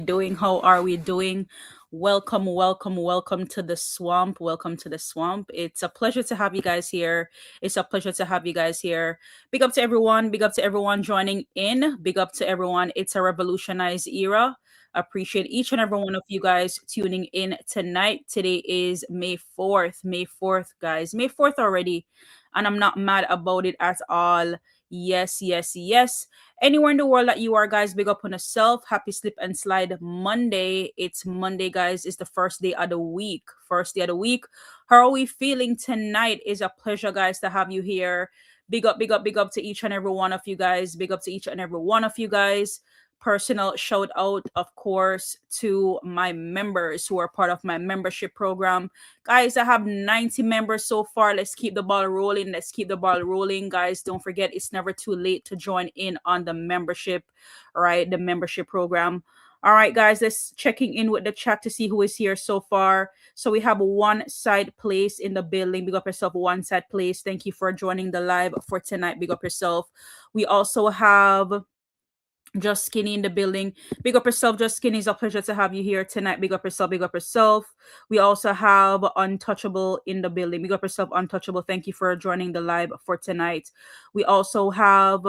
doing? How are we doing? Welcome, welcome, welcome to the swamp. Welcome to the swamp. It's a pleasure to have you guys here. It's a pleasure to have you guys here. Big up to everyone. Big up to everyone joining in. Big up to everyone. It's a revolutionized era. Appreciate each and every one of you guys tuning in tonight. Today is May 4th. May 4th, guys. May 4th already. And I'm not mad about it at all. Yes, yes, yes. Anywhere in the world that you are, guys, big up on yourself. Happy Slip and Slide Monday. It's Monday, guys. It's the first day of the week. First day of the week. How are we feeling tonight? It's a pleasure, guys, to have you here. Big up, big up, big up to each and every one of you guys. Big up to each and every one of you guys. Personal shout out, of course, to my members who are part of my membership program. Guys, I have 90 members so far. Let's keep the ball rolling. Let's keep the ball rolling, guys. Don't forget, it's never too late to join in on the membership, right? The membership program. All right, guys, let's checking in with the chat to see who is here so far. So we have One Side Place in the building. Big up yourself, One Side Place. Thank you for joining the live for tonight. Big up yourself. We also have Just Skinny in the building. Big up yourself, Just Skinny. It's a pleasure to have you here tonight. Big up yourself, big up yourself. We also have Untouchable in the building. Big up yourself, Untouchable. Thank you for joining the live for tonight. We also have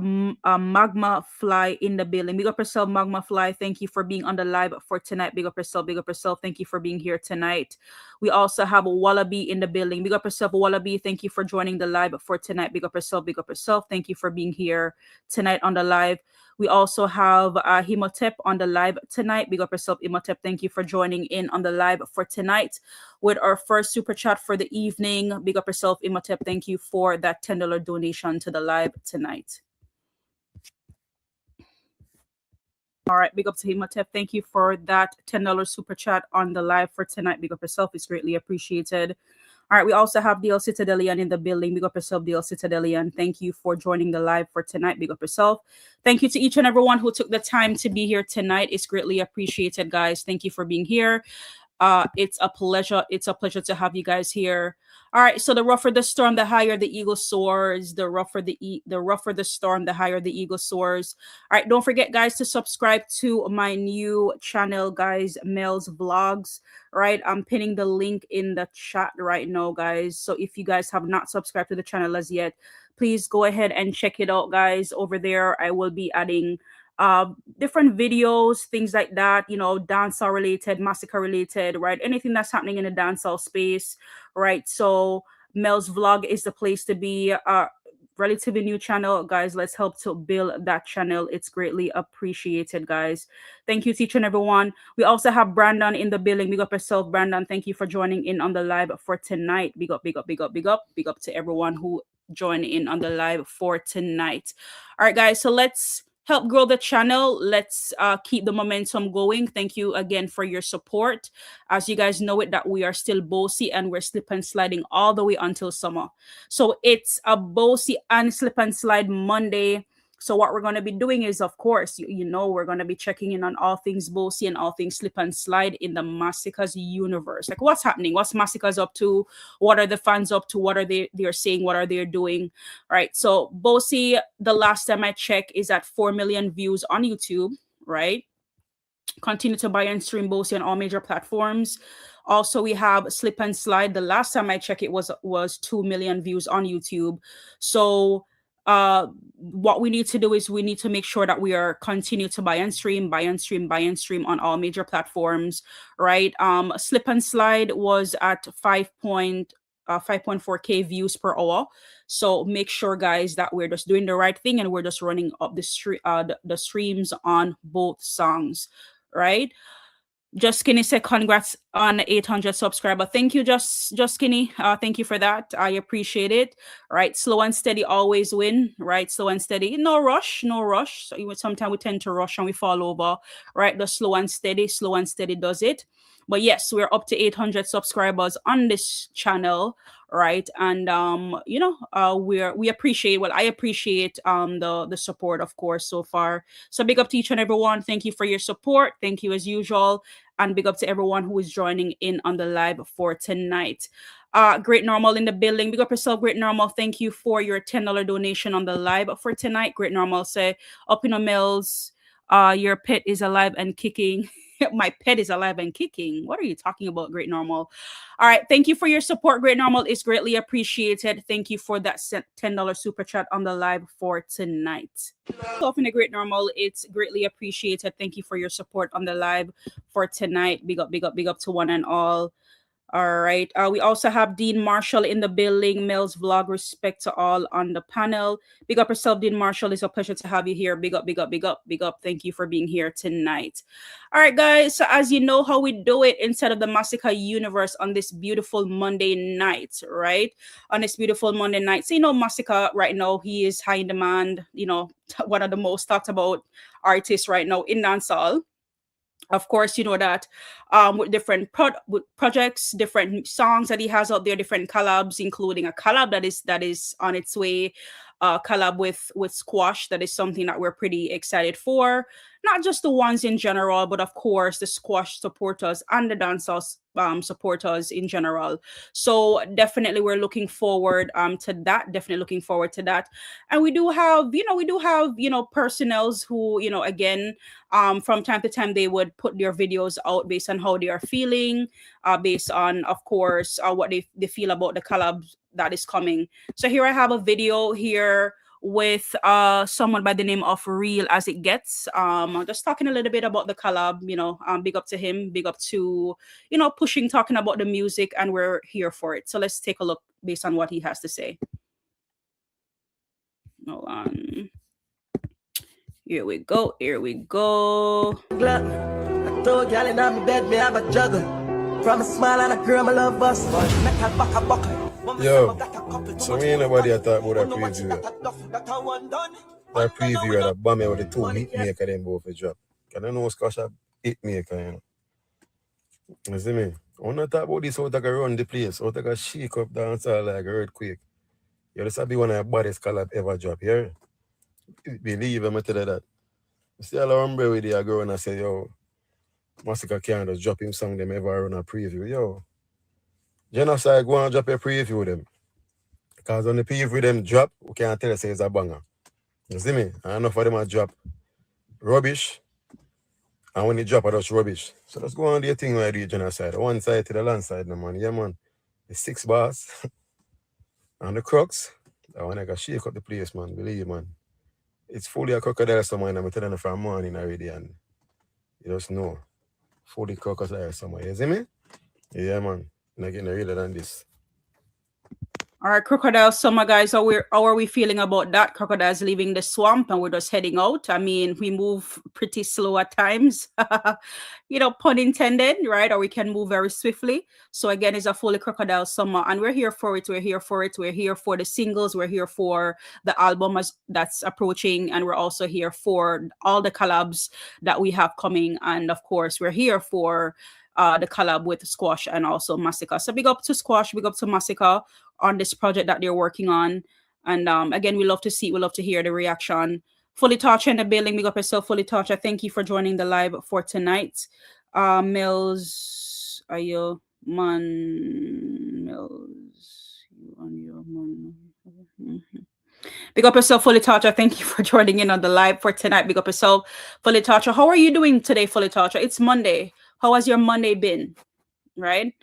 Magma Fly in the building. Big up yourself, Magma Fly. Thank you for being on the live for tonight. Big up yourself, big up yourself. Thank you for being here tonight. We also have Wallaby in the building. Big up yourself, Wallaby. Thank you for joining the live for tonight. Big up yourself, big up yourself. Thank you for being here tonight on the live. We also have Himotep on the live tonight. Big up yourself, Himotep. Thank you for joining in on the live for tonight with our first super chat for the evening. Big up yourself, Himotep. Thank you for that $10 donation to the live tonight. All right, big up to Himotep. Thank you for that $10 super chat on the live for tonight. Big up yourself. It's greatly appreciated. All right, we also have DL Citadelian in the building. Big up yourself, DL Citadelian. Thank you for joining the live for tonight. Big up yourself. Thank you to each and everyone who took the time to be here tonight. It's greatly appreciated, guys. Thank you for being here. It's a pleasure. It's a pleasure to have you guys here. All right. So the rougher the storm, the higher the eagle soars. The rougher the storm, the higher the eagle soars. All right. Don't forget, guys, to subscribe to my new channel, guys, Mellz Vlogs. Right. I'm pinning the link in the chat right now, guys. So if you guys have not subscribed to the channel as yet, please go ahead and check it out, guys. Over there, I will be adding different videos, things like that, dancehall related, Masicka related, right? Anything that's happening in the dancehall space, right? So Mellz Vlog is the place to be. Relatively new channel, guys. Let's help to build that channel. It's greatly appreciated, guys. Thank you to each and everyone. We also have Brandon in the building. Big up yourself, Brandon. Thank you for joining in on the live for tonight. Big up, big up, big up, big up, big up to everyone who joined in on the live for tonight. All right, guys. So let's help grow the channel. Let's keep the momentum going. Thank you again for your support. As you guys know it, that we are still Boasty and we're slip and sliding all the way until summer. So it's a Boasty and slip and slide Monday. So what we're going to be doing is, of course, we're going to be checking in on all things Boasty and all things slip and slide in the Masicka's universe. Like what's happening? What's Masicka's up to? What are the fans up to? What are they're saying? What are they doing? All right. So Boasty, the last time I checked, is at 4 million views on YouTube, right? Continue to buy and stream Boasty on all major platforms. Also, we have Slip and Slide. The last time I checked, it was 2 million views on YouTube. So what we need to do is we need to make sure that we are continue to buy and stream on all major platforms, right? Slip and Slide was at 5.4k views per hour. So make sure, guys, that we're just doing the right thing and we're just running up the streams on both songs, right? Just Skinny said congrats on 800 subscriber. Thank you, Just Skinny. Thank you for that. I appreciate it. Right, slow and steady always win. Right, slow and steady. No rush, no rush. So sometimes we tend to rush and we fall over. Right, the slow and steady does it. But yes, we're up to 800 subscribers on this channel, right? And we appreciate. Well, I appreciate the support, of course, so far. So big up to each and everyone. Thank you for your support. Thank you as usual, and big up to everyone who is joining in on the live for tonight. Great Normal in the building. Big up yourself, Great Normal. Thank you for your $10 donation on the live for tonight. Great Normal say up in a Mellz. Your pet is alive and kicking. My pet is alive and kicking. What are you talking about, Great Normal? All right. Thank you for your support, Great Normal. It's greatly appreciated. Thank you for that $10 super chat on the live for tonight. So, in a Great Normal, it's greatly appreciated. Thank you for your support on the live for tonight. Big up, big up, big up to one and all. All right. We also have Dean Marshall in the building. Mellz vlog. Respect to all on the panel. Big up yourself, Dean Marshall. It's a pleasure to have you here. Big up, big up, big up, big up. Thank you for being here tonight. All right, guys. So as you know how we do it inside of the Masicka universe on this beautiful Monday night, right? On this beautiful Monday night. So you know, Masicka right now, he is high in demand. You know, one of the most talked about artists right now in dancehall. Of course, you know that with different with projects, different songs that he has out there, different collabs, including a collab that is on its way, collab with Squash. That is something that we're pretty excited for. Not just the ones in general, but of course the Squash supporters and the dancehall supporters in general. So definitely we're looking forward to that. Definitely looking forward to that. And we do have personnels who, again, from time to time they would put their videos out based on how they are feeling, based on, of course, what they feel about the collab that is coming. So here I have a video here with someone by the name of Real As It Gets. I'm just talking a little bit about the collab, big up to him, big up to, pushing, talking about the music, and we're here for it. So let's take a look based on what he has to say. Hold on. Here we go. Here we go. I told y'all in my bed, me have a juggle. From a smile and a girl, my love bus. Yo, so me and nobody talk about that preview. That preview that bomb with the two hit maker them both a drop. Can I know Squash a hit maker, You see me? I want to talk about this, how they can run the place, how they can shake up dancehall like a earthquake. You just be one of the baddest collab ever drop, yeah? Believe me, I tell you that. You see all around with the girl and I say, yo, Masicka can't just drop him song them ever run a preview. Yo, Genocide go and drop a preview them. Because when the preview them drop, we can't tell us it's a banger. You see me? And enough of them a drop rubbish. And when they drop, I just rubbish. So let's go on the thing where I do Genocide. One side to the land side, no man. Yeah, man. The 6 bars. And the crux. I want to shake up the place, man. Believe, man. It's fully a crocodile somewhere, and I'm telling you from morning already, and you just know. Fully crocodile somewhere. You see me? Yeah, man. I'm not getting realer than this. All right, Crocodile Summer, guys. How are we feeling about that? Crocodile's leaving the swamp and we're just heading out. I mean, we move pretty slow at times, pun intended, right? Or we can move very swiftly. So again, it's a fully Crocodile Summer and we're here for it. We're here for it. We're here for the singles. We're here for the album that's approaching. And we're also here for all the collabs that we have coming. And of course, we're here for the collab with Squash and also Masicka. So big up to Squash, big up to Masicka on this project that they're working on. And again, we love to hear the reaction. Fully Touch in the building, big up yourself, Fully Touch. I thank you for joining the live for tonight. Mellz, Ayo, man, Mellz, you on your man. Big up yourself, Fully Touch. I thank you for joining in on the live for tonight. Big up yourself, Fully Touch. How are you doing today, Fully Touch? It's Monday. How has your Monday been? Right?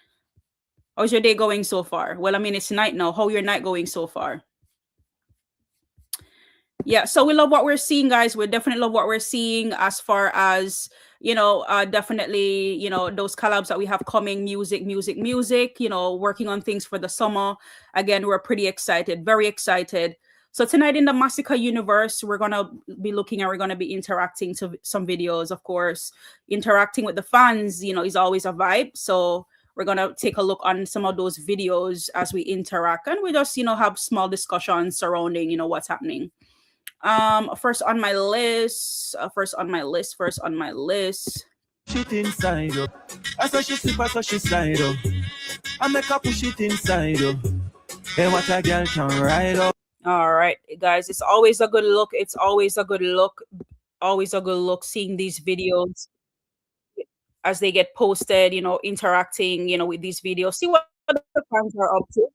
How's your day going so far? Well, I mean, it's night now. How your night going so far? Yeah, so we love what we're seeing, guys. We definitely love what we're seeing as far as, definitely, those collabs that we have coming, music, working on things for the summer. Again, we're pretty excited, very excited. So tonight in the Masicka universe, we're going to be looking and we're going to be interacting to some videos, of course. Interacting with the fans, is always a vibe. So we're going to take a look on some of those videos as we interact. And we just, have small discussions surrounding, what's happening. First on my list. Shit inside, oh. I saw she slip, I saw she slide, oh. I make her push it inside, oh. Hey, what a girl can ride, oh. All right, guys, it's always a good look. Always a good look seeing these videos as they get posted, interacting, with these videos. See what the fans are up to.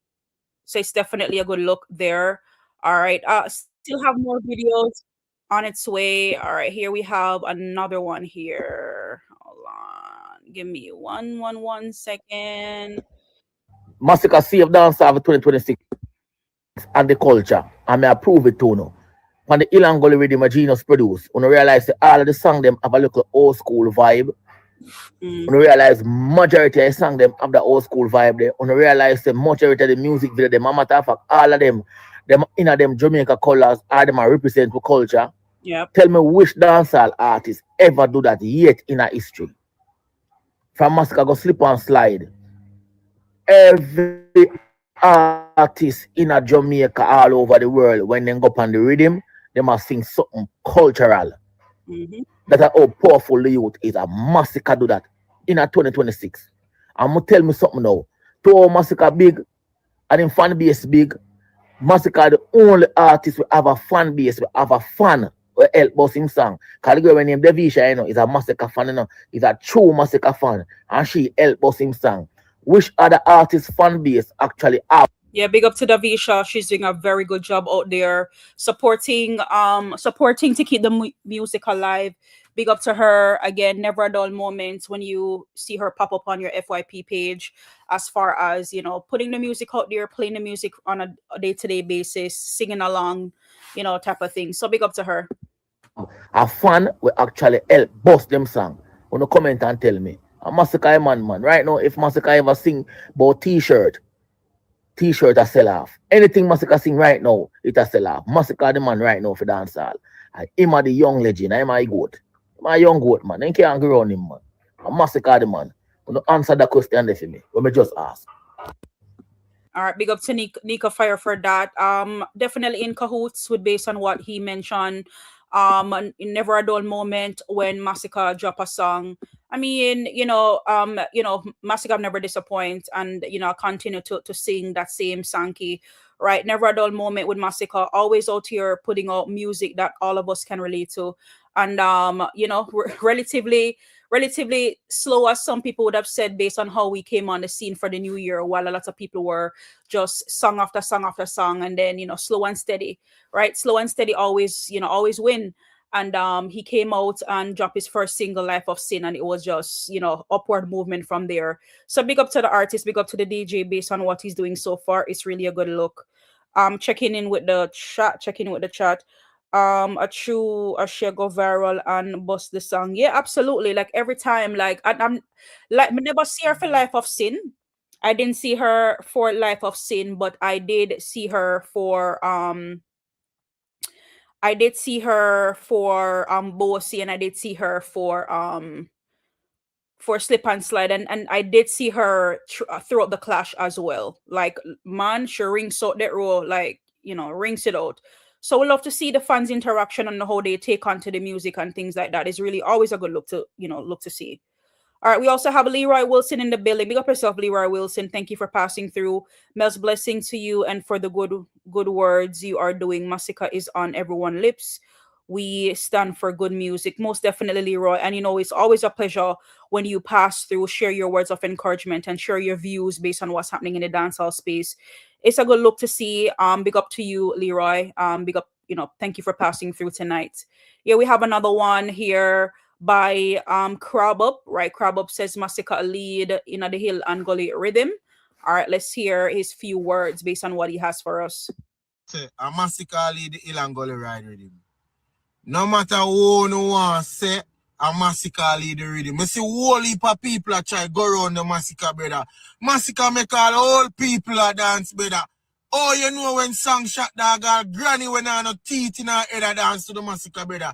So it's definitely a good look there. All right. Still have more videos on its way. All right, here we have another one here. Hold on. Give me one second. Masicka Save Dancehall for 2026 and the culture. And may approve it too now. When the Ilangoli rhythm a genius produce, when you realize that all of the song them have a little old school vibe. When you realize majority of the song them have the old school vibe there. When you realize the majority of the music video them, a matter of fact, all of them in them Jamaica colors, all them are represent the culture. Yep. Tell me which dancehall artist ever do that yet in a history. From Masicka go slip and slide. Every artist in a Jamaica all over the world, when they go up on the rhythm, they must sing something cultural. That's how powerful the youth is. A Masicka do that in a 2026. I'm gonna tell me something now. To all Masicka big and in fan base big, Masicka the only artist who have a fan base, who have a fan who help boss him song. Cause the girl when named Devisha, you know, is a Masicka fan, you know, is a true Masicka fan, and she help boss him song. Which other artist fan base actually have? Yeah, big up to Davisha. She's doing a very good job out there supporting to keep the music alive. Big up to her. Again, never a dull moment when you see her pop up on your FYP page, as far as, you know, putting the music out there, playing the music on a day-to-day basis, singing along, you know, type of thing. So big up to her. A fan will actually help bust them song. When you comment and tell me. A Masicka man. Right now, if Masicka ever sing about t-shirt a sell off. Anything Masicka sing right now, it a sell off. Masicka the man right now for dancehall. And him a the young legend. I'm a goat. My young goat, man. They can't grow on him, man. A Masicka the man. When you answer that question there for me, let me just ask. All right, big up to Nika Fire for that. Definitely in cahoots with based on what he mentioned. Never a dull moment when Masicka drop a song. I mean, Masicka never disappoint, and continue to sing that same Sankey. Right, never a dull moment with Masicka. Always out here putting out music that all of us can relate to, and relatively slow, as some people would have said, based on how we came on the scene for the new year, while a lot of people were just song after song after song, and then slow and steady, right? Slow and steady always win. And he came out and dropped his first single, Life of Sin, and it was just upward movement from there. So big up to the artist, big up to the DJ, based on what he's doing so far. It's really a good look. Checking in with the chat. A share go viral and bust the song. Yeah, absolutely. Like every time, like I'm like I never see her for Life of Sin. I didn't see her for Life of Sin, but I did see her for Boasty, and I did see her for Slip and Slide, and I did see her throughout the clash as well. Like, man, she rings out that role, like, rings it out. So we love to see the fans' interaction and how they take on to the music and things like that. It's really always a good look to see. All right, we also have Leroy Wilson in the building. Big up yourself, Leroy Wilson. Thank you for passing through. Mellz, blessing to you and for the good words you are doing. Masicka is on everyone's lips. We stand for good music, most definitely, Leroy. And it's always a pleasure when you pass through, share your words of encouragement, and share your views based on what's happening in the dancehall space. It's a good look to see. Big up to you, Leroy. Big up, thank you for passing through tonight. Yeah, we have another one here by Crab Up, right? Crab Up says Masicka a lead in the Hill and Gully rhythm. All right, let's hear his few words based on what he has for us. A Masicka lead the Hill and Gully ride rhythm. No matter who no want say a Masicka lead the rhythm. I see whole heap of people a try go around the Masicka, brother. Masicka make all old people a dance, brother. Oh, you know when song shot dog or granny when I no teeth in her head a dance to the Masicka, brother.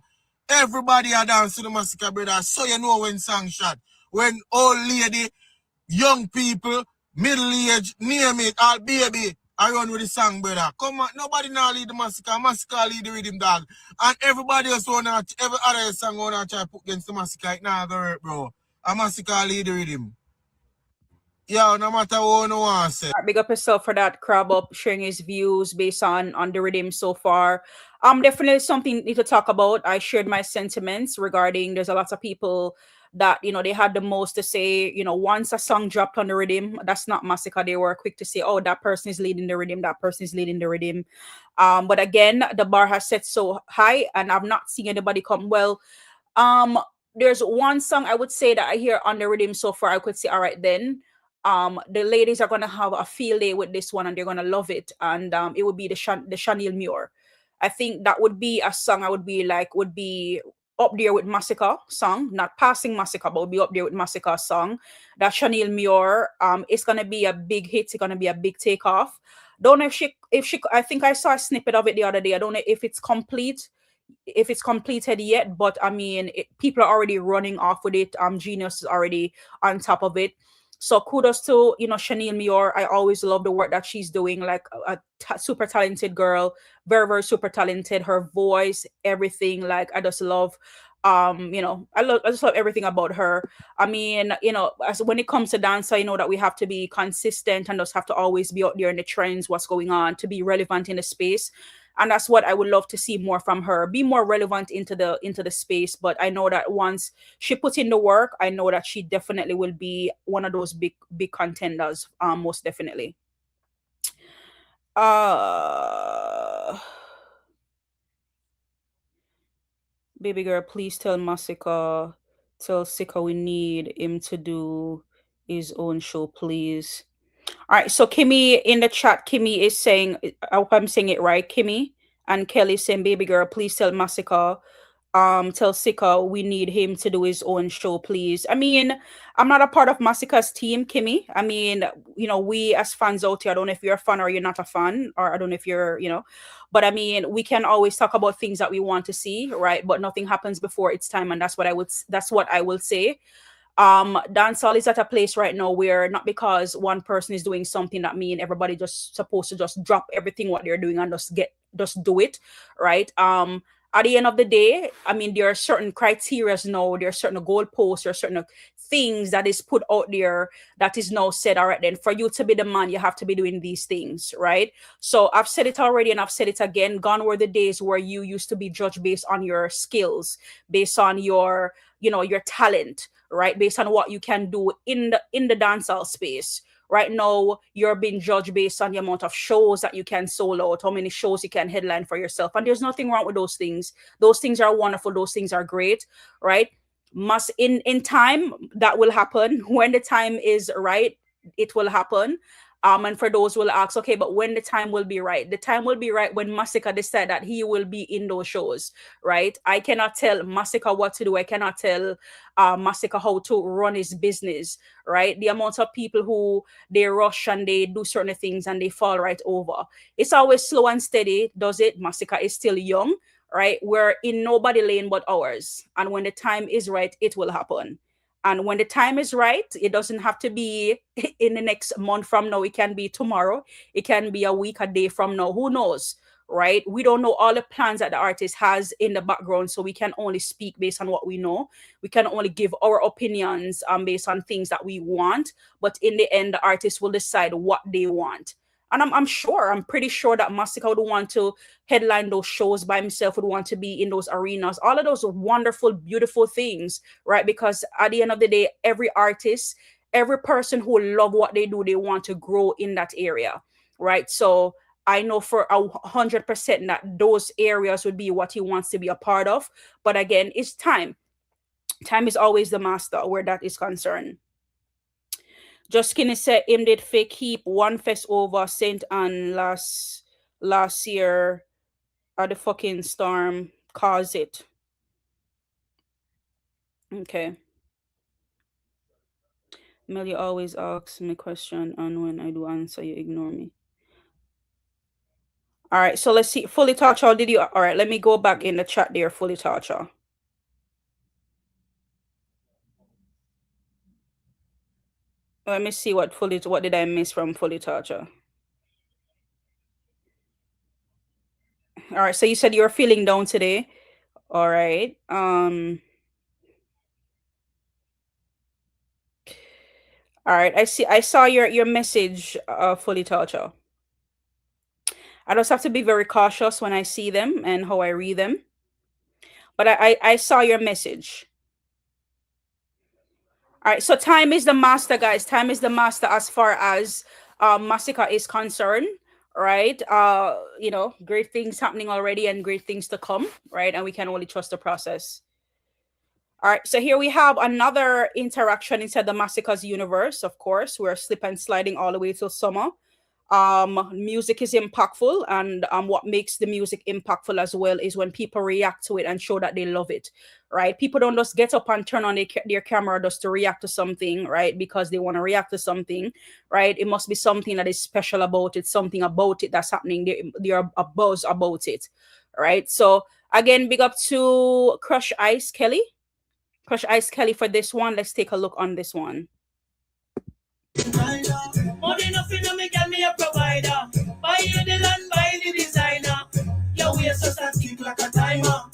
Everybody a dance to the Masicka, brother. So you know when song shot. When old lady, young people, middle age, name it, all baby, I run with the song, brother. Come on, nobody now lead the Masicka. Masicka lead the rhythm, dog. And everybody else every other song wanna try to put against the Masicka. It now go hurt, bro. A Masicka lead the rhythm. Yeah, no matter what no one say. Big up yourself for that, Crab Up, sharing his views based on the rhythm so far. Definitely something we need to talk about. I shared my sentiments regarding there's a lot of people that, they had the most to say. Once a song dropped on the rhythm, that's not Masicka. They were quick to say, oh, that person is leading the rhythm, that person is leading the rhythm. But again, the bar has set so high, and I've not seen anybody come. Well, um, there's one song I would say that I hear on the rhythm so far. I could say, all right, then, the ladies are gonna have a field day with this one, and they're gonna love it. And it would be the Chanel Muir. I think that would be a song I would be up there with Masicka song, not passing Masicka, but would be up there with Masicka song. That Chanel Muir, it's gonna be a big hit. It's gonna be a big takeoff. Don't know if she I think I saw a snippet of it the other day. I don't know if it's completed yet, but I mean, people are already running off with it. Genius is already on top of it. So kudos to Chanel Muir. I always love the work that she's doing. Like super talented girl, very very super talented. Her voice, everything. Like I just love. I just love everything about her. I mean, as when it comes to dance, I know that we have to be consistent and just have to always be out there in the trends, what's going on, to be relevant in the space. And that's what I would love to see more from her. Be more relevant into the space. But I know that once she puts in the work, I know that she definitely will be one of those big contenders. Most definitely. Uh Baby girl, please tell Masicka, tell Sika we need him to do his own show, please. All right, so Kimmy in the chat, Kimmy is saying, I hope I'm saying it right, Kimmy and Kelly saying, baby girl, please tell Masicka, tell Sika we need him to do his own show, please. I mean, I'm not a part of Masicka's team, Kimmy. I mean, we as fans out here, I don't know if you're a fan or you're not a fan, or I don't know if you're. But I mean, we can always talk about things that we want to see, right? But nothing happens before its time, and that's what I will say. Dancehall is at a place right now where not because one person is doing something that mean everybody just supposed to just drop everything what they're doing and just do it, right? At the end of the day, I mean, there are certain criterias now, there are certain goalposts, there are certain things that is put out there that is now said, all right, then for you to be the man, you have to be doing these things, right? So I've said it already and I've said it again. Gone were the days where you used to be judged based on your skills, based on your talent, right? Based on what you can do in the dancehall space. Right now, you're being judged based on the amount of shows that you can solo out, how many shows you can headline for yourself. And there's nothing wrong with those things. Those things are wonderful. Those things are great, right? Must in time that will happen. When the time is right, it will happen. And for those who will ask, okay, but when the time will be right? The time will be right when Masicka decide that he will be in those shows, right? I cannot tell Masicka what to do. I cannot tell Masicka how to run his business, right? The amount of people who they rush and they do certain things and they fall right over. It's always slow and steady, does it? Masicka is still young, right? We're in nobody lane but ours. And when the time is right, it will happen. And when the time is right, it doesn't have to be in the next month from now. It can be tomorrow. It can be a week, a day from now. Who knows, right? We don't know all the plans that the artist has in the background. So we can only speak based on what we know. We can only give our opinions based on things that we want. But in the end, the artist will decide what they want. And I'm pretty sure that Masicka would want to headline those shows by himself, would want to be in those arenas, all of those wonderful, beautiful things, right? Because at the end of the day, every artist, every person who love what they do, they want to grow in that area, right? So I know for 100% that those areas would be what he wants to be a part of. But again, it's time. Time is always the master where that is concerned. Just Skinny said him did fake heap one fest over Saint Anne last year at the fucking storm cause it. Okay. Mel, you always ask me question and when I do answer you ignore me. All right, so let's see. Fully Torture, did you? All right, let me go back in the chat there, Fully Torture. Let me see what did I miss from Fully Torture? All right, so you said you're feeling down today. All right. All right, I saw your message, Fully Torture. I just have to be very cautious when I see them and how I read them. But I saw your message. All right, so time is the master, guys. Time is the master as far as Masicka is concerned, right? Great things happening already and great things to come, right? And we can only trust the process. All right, so here we have another interaction inside the Masicka's universe. Of course, we're slip and sliding all the way till summer. Music is impactful, and what makes the music impactful as well is when people react to it and show that they love it, right? People don't just get up and turn on their camera just to react to something, right? Because they want to react to something, right? It must be something that is special about it, something about it that's happening. They're a buzz about it, right? So again, big up to Crush Ice Kelly for this one. Let's take a look on this one. Money nothing to me, get me a provider. Buy you the land, buy the designer. Your waist just a tick like a timer.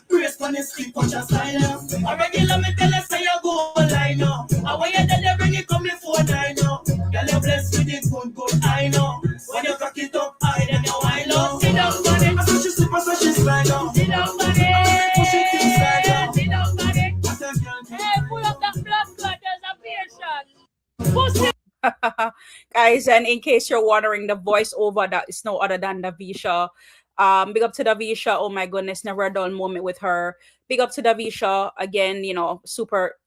Brace on the sleep, watch a silence. A regular me tell us say you go line now. I want you to bring it come before 9 now. Girl, you blessed with it, good, I know. When you cock it up high, then you wind up. Sit down, buddy. I saw she slip, I saw she slide down. Sit down, buddy. Push it inside down. Sit down, buddy. Hey, pull up that blood clot, there's a patient. Push it. Guys, and in case you're wondering, the voiceover that is no other than Davisha. Big up to Davisha. Oh my goodness, never a dull moment with her. Big up to Davisha again. Super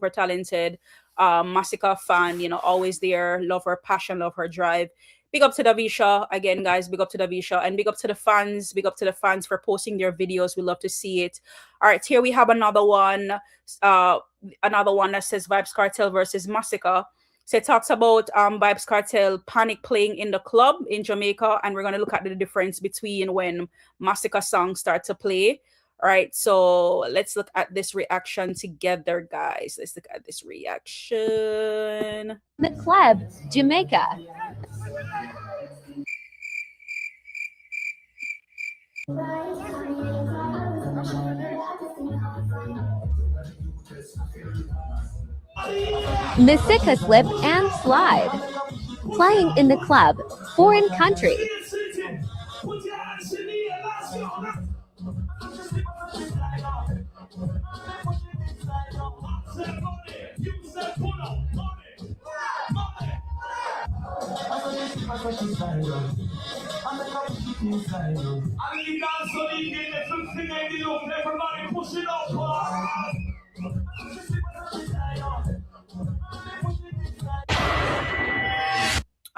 talented. Masicka fan. Always there. Love her passion. Love her drive. Big up to Davisha again, guys. Big up to Davisha, and big up to the fans. Big up to the fans for posting their videos. We love to see it. All right, here we have another one. Another one that says Vybz Kartel versus Masicka. So it talks about Vybz Kartel Panic playing in the club in Jamaica, and we're going to look at the difference between when Masicka songs start to play. All right, so let's look at this reaction together, guys. Let's look at this reaction. The club, Jamaica. Masicka slip and slide. Playing in the club, foreign country.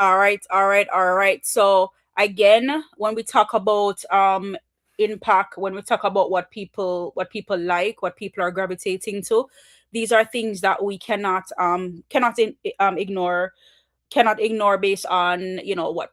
All right. So again, when we talk about impact, when we talk about what people like, what people are gravitating to, these are things that we cannot ignore based on what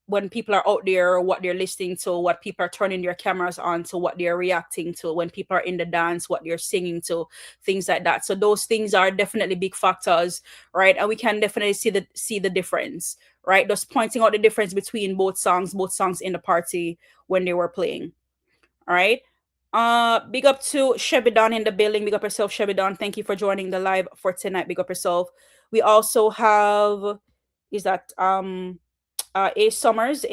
when people are out there, what they're listening to, what people are turning their cameras on to, what they're reacting to, when people are in the dance, what they're singing to, things like that. So those things are definitely big factors, right? And we can definitely see the difference, right? Just pointing out the difference between both songs in the party when they were playing. All right. Big up to Shebidan in the building. Big up yourself, Shebidan. Thank you for joining the live for tonight. Big up yourself. We also have A Summers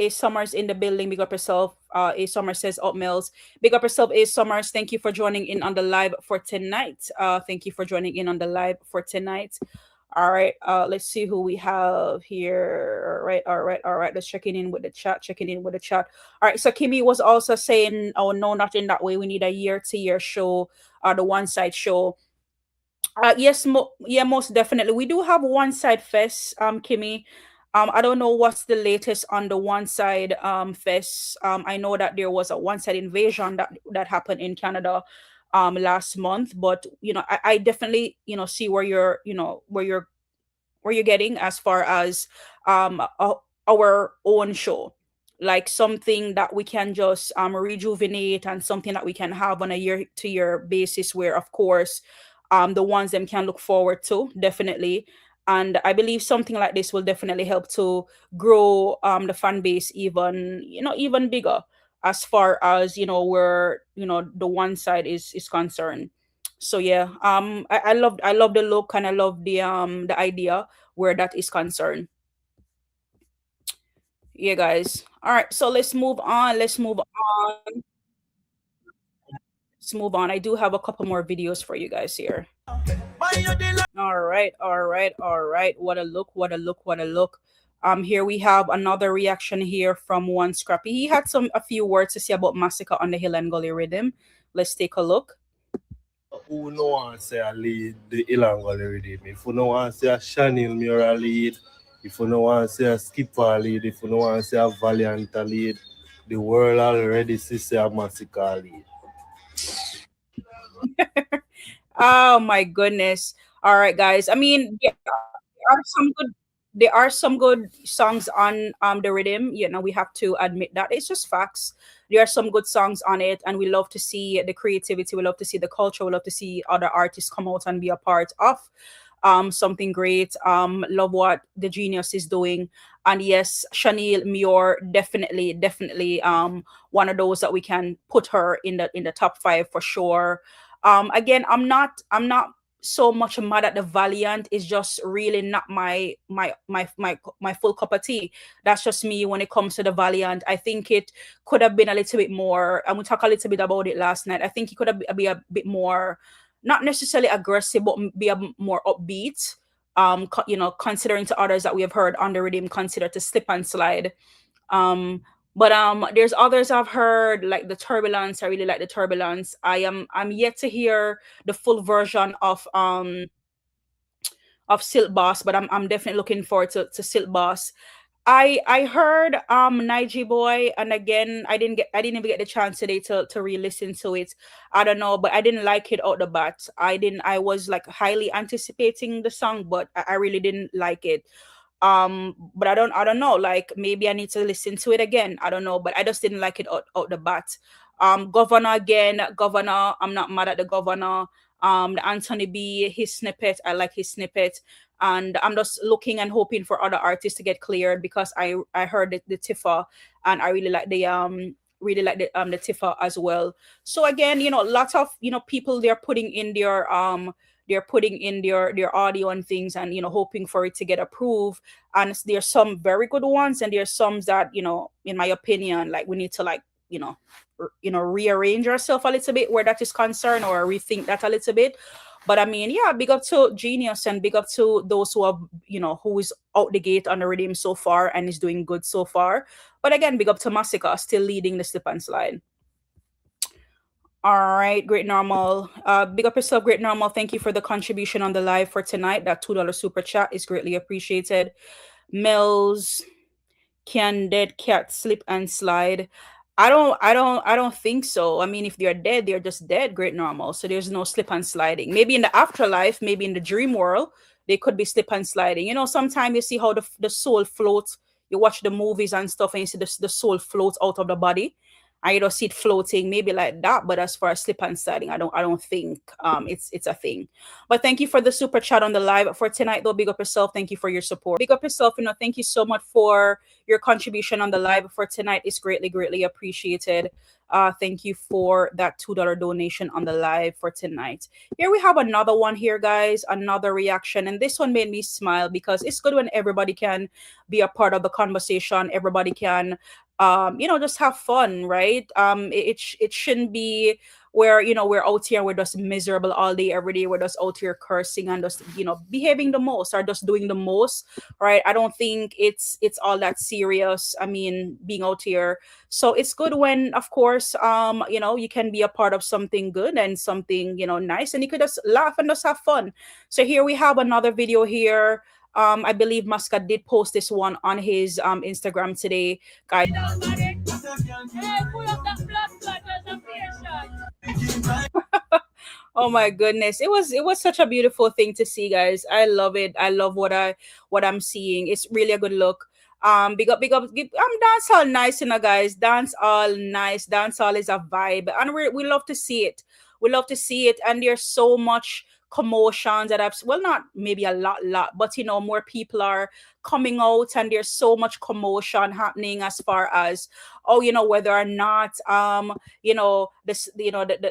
in the building. Big up yourself. A Summers says up Mellz. Big up yourself, A Summers. Thank you for joining in on the live for tonight. All right. Let's see who we have here. All right. Let's check in with the chat. All right. So Kimmy was also saying, oh no, not in that way. We need a year-to-year show, the one side show. Yes, most definitely. We do have one side fest, Kimmy. I don't know what's the latest on the one side fest. I know that there was a one side invasion that happened in Canada last month, but I definitely see where you're getting as far as our own show, like something that we can just rejuvenate and something that we can have on a year-to-year basis, where of course the ones them can look forward to, definitely. And I believe something like this will definitely help to grow the fan base even bigger, as far as where the one side is concerned. So yeah, I love the look, and I love the idea where that is concerned. Yeah, guys. All right, so let's move on. I do have a couple more videos for you guys here. My All right, all right, all right. What a look, what a look, what a look. Here we have another reaction here from one Scrappy. He had a few words to say about Masicka on the Hill and Gully rhythm. Let's take a look. Who no one say I lead the Ilangal rhythm. If you no one say a Chanel Mura lead, if you no one say a Skipper lead, if you no one say a Valiant lead, the world already sees a Masicka lead. Oh my goodness. All right, guys. I mean, are some good there are some good songs on the rhythm. We have to admit that. It's just facts. There are some good songs on it, and we love to see the creativity, we love to see the culture, we love to see other artists come out and be a part of something great. Love what the genius is doing. And yes, Chanel Muir, definitely one of those that we can put her in the top five for sure. Again, I'm not so much mad at the Valiant. Is just really not my full cup of tea. That's just me when it comes to the Valiant. I think it could have been a little bit more, and we talked a little bit about it last night. I think it could have be a bit more, not necessarily aggressive, but be a more upbeat. Considering to others that we have heard on the rhythm, consider to slip and slide. But there's others I've heard like the Turbulence. I really like the Turbulence. I'm yet to hear the full version of Silk Boss, but I'm definitely looking forward to Silk Boss. I heard Nige Boy, and again I didn't even get the chance today to re-listen to it. I don't know, but I didn't like it out the bat. I was like highly anticipating the song, but I really didn't like it. But I don't know, like maybe I need to listen to it again. I don't know, but I just didn't like it out the bat. Governor, again, Governor, I'm not mad at the Governor. The Anthony B, his snippet, I like his snippet. And I'm just looking and hoping for other artists to get cleared, because I heard the Tifa, and I really like the Tifa as well. So again, lots of people, they're putting in their audio and things, and hoping for it to get approved. And there's some very good ones, and there's some that, in my opinion, like we need to, like, rearrange ourselves a little bit where that is concerned, or rethink that a little bit. But I mean, yeah, big up to Genius, and big up to those who have, who is out the gate on the rhythm so far and is doing good so far. But again, big up to Masicka, still leading the slip and slide. All right, Great Normal. Big up yourself, Great Normal. Thank you for the contribution on the live for tonight. That $2 super chat is greatly appreciated. Mellz, can dead cat slip and slide? I don't think so. I mean, if they're dead, they're just dead, Great Normal. So there's no slip and sliding. Maybe in the afterlife, maybe in the dream world, they could be slip and sliding. Sometimes you see how the soul floats. You watch the movies and stuff, and you see the soul floats out of the body. I don't see it floating, maybe like that. But as far as slip and sliding, I don't think it's a thing. But thank you for the super chat on the live for tonight, though. Big up yourself. Thank you for your support. Big up yourself. Thank you so much for your contribution on the live for tonight. It's greatly appreciated. Thank you for that $2 donation on the live for tonight. Here we have another one here, guys, another reaction. And this one made me smile, because it's good when everybody can be a part of the conversation. Everybody can just have fun, right? It shouldn't be where we're out here, we're just miserable all day every day, we're just out here cursing and just behaving the most, or just doing the most, right? I don't think it's all that serious. I mean, being out here. So it's good when, of course, you can be a part of something good and something nice, and you could just laugh and just have fun. So here we have another video here. I believe Masicka did post this one on his Instagram today, guys. Oh my goodness, it was such a beautiful thing to see, guys. I love it. I love what I'm seeing. It's really a good look. Big up. Dancehall nice, guys. Dancehall nice. Dancehall is a vibe, and we love to see it. We love to see it, and there's so much commotions that not maybe a lot, but more people are coming out, and there's so much commotion happening as far as whether or not the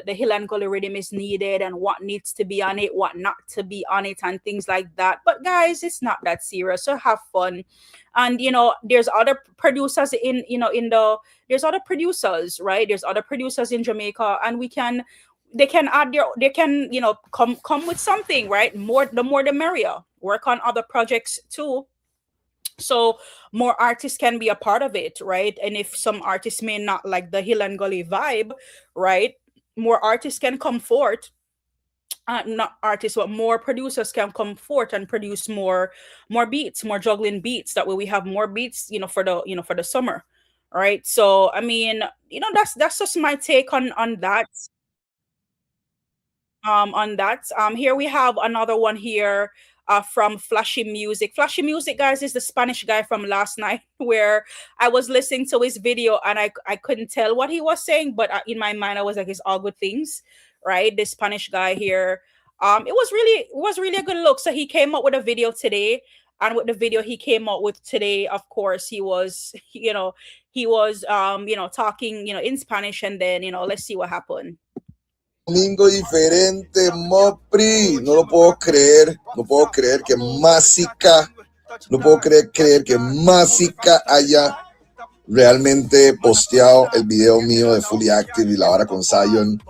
Hill and Gully rhythm is needed, and what needs to be on it, what not to be on it, and things like that. But guys, it's not that serious, so have fun. And there's other producers there's other producers, right? There's other producers in Jamaica, and we can they can add their, they can, you know, come with something, right? The more the merrier. Work on other projects too, so more artists can be a part of it, right? And if some artists may not like the hill and gully vibe, right, more artists can come forth, not artists but more producers can come forth and produce more beats, more juggling beats. That way we have more beats, you know, for the, you know, for the summer, right? So I mean, you know, that's just my take on that. On that. Here we have another one here from Flashy Music. Flashy Music, guys, is the Spanish guy from last night where I was listening to his video and I couldn't tell what he was saying, but in my mind I was like, it's all good things, right? This Spanish guy here. It was really a good look. So he came up with a video today, and with the video he came up with today, of course, he was, talking, in Spanish, and then, let's see what happened. Domingo diferente, Mopri. No lo puedo creer. No puedo creer que Masicka, no puedo creer que Masicka haya realmente posteado el video mío de Fully Active y la vara con Zion.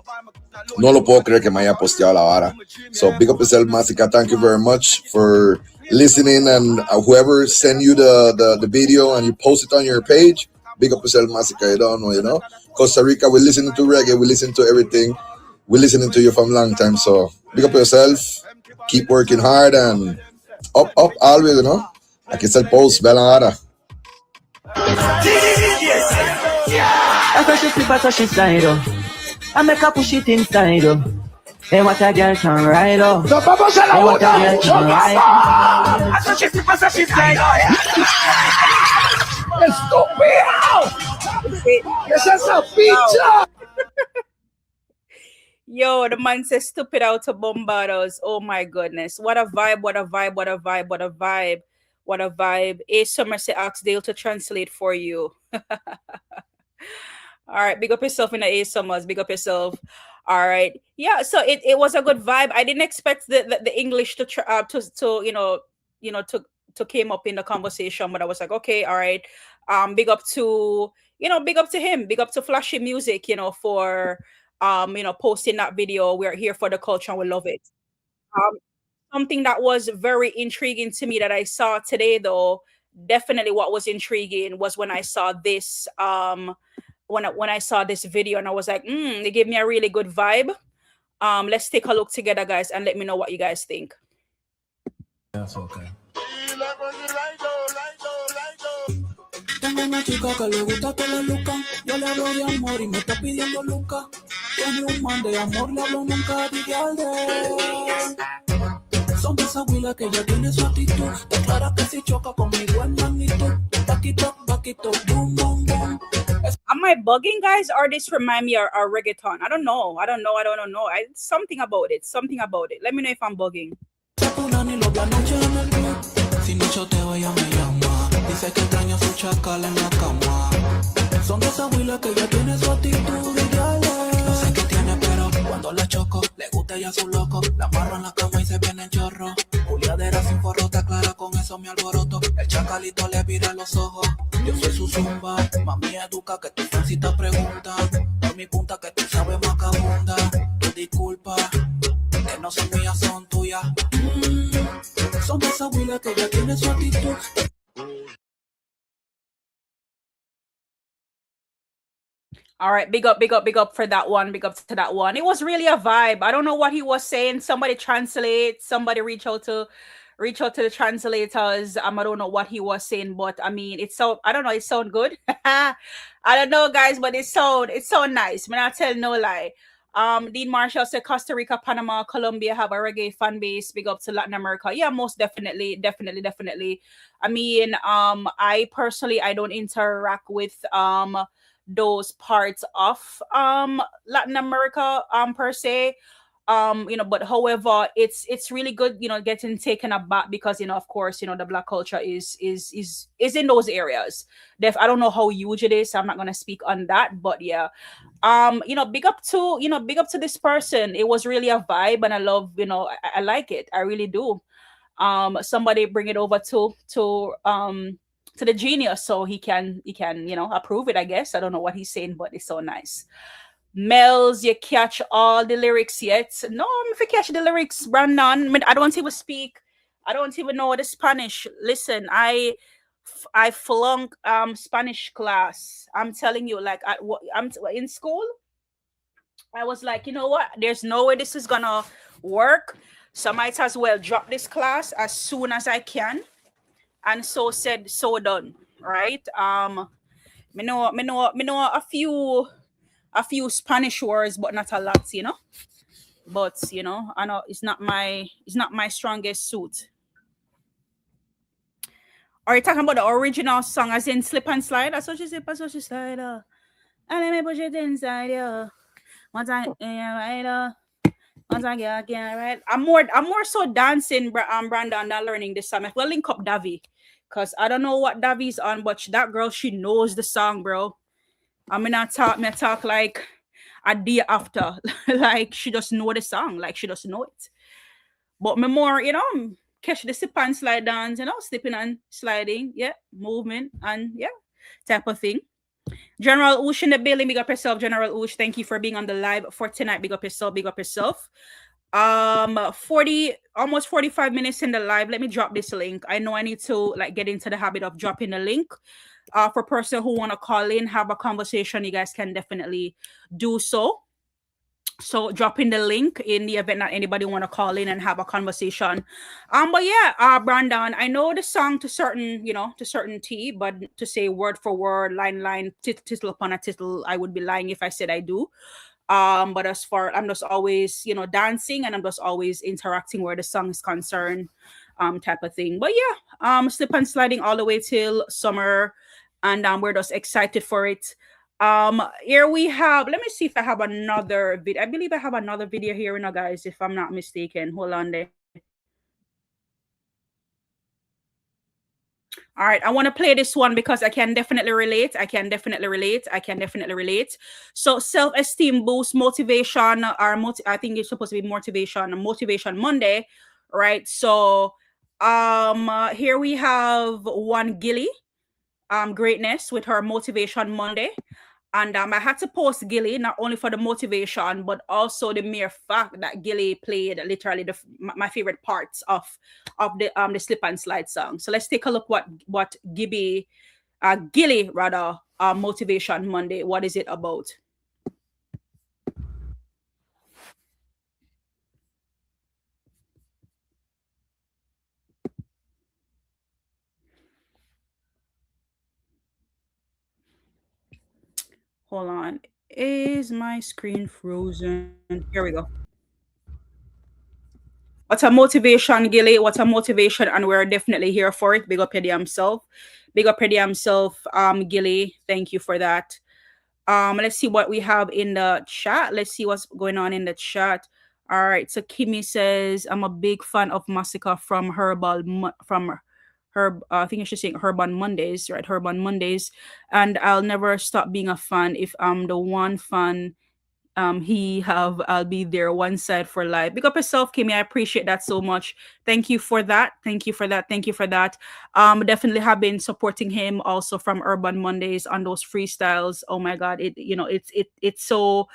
No lo puedo creer que me haya posteado la vara. So big up yourself, Masicka. Thank you very much for listening, and whoever sent you the video and you post it on your page, big up yourself, Masicka. You don't know, you know. Costa Rica, we listen to reggae, we listen to everything. We're listening to you from a long time, so big up yourself. Keep working hard and up always, you know. Aquí está el post, ve la vara. After she flip, so she slide up. I make her push it inside up. Hey, what a girl can ride up. Hey, what a girl can ride up. After she flip, so she slide up. Estúpido! Esa es la pizza! Yo, the man says stupid out to Bombardos. Oh my goodness. What a vibe, what a vibe, what a vibe, what a vibe, what a vibe. A Somerset asked Dale to translate for you. All right, big up yourself in the A Summers, big up yourself. All right. Yeah, so it was a good vibe. I didn't expect the English to came up in the conversation, but I was like, okay, all right. Big up to him, big up to Flashy Music, for posting that video. We're here for the culture and we love it. Something that was very intriguing to me that I saw today, though, definitely what was intriguing was when I saw this when I saw this video, and I was like, it gave me a really good vibe. Let's take a look together, guys, and let me know what you guys think. That's okay. Tengo una chica que le gusta que le luca. Yo le hablo de amor y me está pidiendo luca. Tiene un man de amor, le hablo nunca de Son de esa huila que ya tiene su actitud. Declara que si choca conmigo es magnitud. Vaquito, boom, boom, boom. Am I bugging, guys, or this remind me of reggaeton? I don't know. Something about it. Let me know if I'm bugging. Si no choteo ella me llama. Dice que extraña su chacal en la cama. Son de esa huila que ya tiene su actitud ideal. No sé qué tiene, pero cuando la choco, le gusta ella su loco. La amarro en la cama y se viene en chorro. Juliadera sin forro, está clara, con eso me alboroto. El chacalito le vira los ojos. Yo soy su zumba. Mami educa que tu fancita pregunta. Por mi punta que tú sabes más que abunda. Tu disculpa, que no son mías, son tuyas. Son de esa huila que ya tiene su actitud. All right, big up for that one. Big up to that one. It was really a vibe. I don't know what he was saying. Somebody translate. Somebody reach out to the translators. I don't know what he was saying, but I mean, it sound good. I don't know, guys, but it sound nice. I'm not telling no lie. Dean Marshall said Costa Rica, Panama, Colombia have a reggae fan base. Big up to Latin America. Yeah, most definitely. I mean, I personally, I don't interact with those parts of Latin America per se. But however, it's really good, getting taken aback because, of course, the Black culture is in those areas. I don't know how huge it is, so I'm not gonna speak on that, but yeah. Big up to this person. It was really a vibe, and I love, I like it. I really do. Somebody bring it over to the genius so he can approve it, I guess. I don't know what he's saying, but it's so nice. Mellz, you catch all the lyrics yet? No, if you catch the lyrics, Brandon, I don't even speak. I don't even know the Spanish. Listen, I flunk Spanish class. I'm telling you, like I'm in school. I was like, you know what? There's no way this is gonna work. So I might as well drop this class as soon as I can. And so said, so done. Right? Me know a few Spanish words, but not a lot, you know. But you know, I know it's not my strongest suit. Are you talking about the original song as in Slip and Slide? That's what she said, that's what she slide. And let me push it inside you. Once I right once I get right. I'm more so dancing Brandon than learning this song. If we link up Davi. Cause I don't know what Davi's on, but that girl, she knows the song, bro. I mean, I talk like a day after, like she just know the song, like she just know it. But me more, you know, catch the sip and slide dance, you know, slipping and sliding, yeah, movement and yeah, type of thing. General Oosh in the building, big up yourself, General Oosh. Thank you for being on the live for tonight. Big up yourself, big up yourself. 40 almost 45 minutes in the live. Let me drop this link. I know I need to like get into the habit of dropping the link. For person who want to call in, have a conversation, you guys can definitely do so. So dropping the link in the event that anybody want to call in and have a conversation. But yeah, Brandon, I know the song to certain, you know, to certain T, but to say word for word, line, tittle upon a tittle, I would be lying if I said I do. But as far I'm just always, you know, dancing and I'm just always interacting where the song is concerned, type of thing. But yeah, slip and sliding all the way till summer, and we're just excited for it. Here we have, let me see if I have another video. I believe I have another video here, you know, guys, if I'm not mistaken. Hold on there. All right, I want to play this one because I can definitely relate. So self-esteem boost, motivation, or I think it's supposed to be motivation Monday, right? So here we have one Gilly, greatness with her motivation Monday. And I had to post Gilly not only for the motivation, but also the mere fact that Gilly played literally my favorite parts of the slip and slide song. So let's take a look what Gilly rather, motivation Monday. What is it about? Hold on. Is my screen frozen? Here we go. What a motivation, Gilly. What a motivation. And we're definitely here for it. Big up your damn self. Big up your damn self, Gilly. Thank you for that. Let's see what we have in the chat. Let's see what's going on in the chat. All right. So Kimmy says, I'm a big fan of Masicka from I think I should say Herb on Mondays, right? Herb on Mondays. And I'll never stop being a fan. If I'm the one fan I'll be there one side for life. Big up yourself, Kimmy. I appreciate that so much. Thank you for that. Definitely have been supporting him also from Urban Mondays on those freestyles. Oh my god, it's so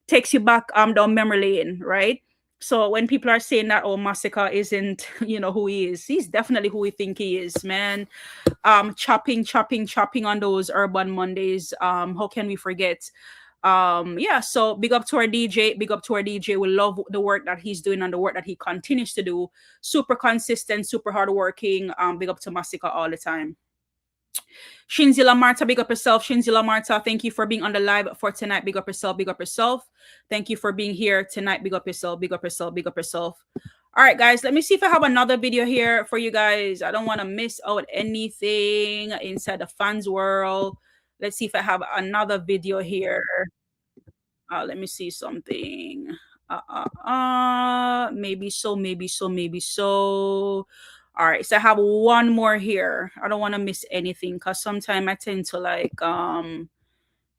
takes you back down memory lane, right? So when people are saying that, oh, Masicka isn't, you know, who he is, he's definitely who we think he is, man. Chopping on those Urban Mondays. How can we forget? Yeah, so big up to our DJ. We love the work that he's doing and the work that he continues to do. Super consistent, super hardworking. Big up to Masicka all the time. Shinzilla Marta, big up yourself. Shinzilla Marta, thank you for being on the live for tonight. Big up yourself. Thank you for being here tonight. Big up yourself. All right, guys, let me see if I have another video here for you guys. I don't want to miss out anything inside the fans world. Let's see if I have another video here. Let me see something. Maybe so. All right, so I have one more here. I don't want to miss anything because sometimes I tend to like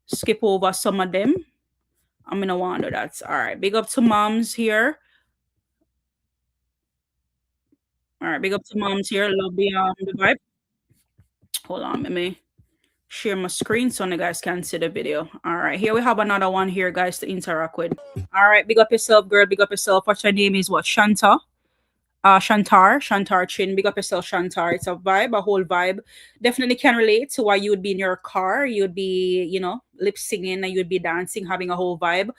skip over some of them. I'm gonna wonder that. All right, big up to moms here. All right, big up to moms here. Love the vibe. Hold on, let me share my screen so you guys can see the video. All right, here we have another one here, guys, to interact with. All right, big up yourself, girl. Big up yourself. What's your name is what? Shanta? Shantar Chin. Big up yourself, Shantar. It's a vibe, a whole vibe. Definitely can relate to why you would be in your car. You would be, lip singing and you would be dancing, having a whole vibe.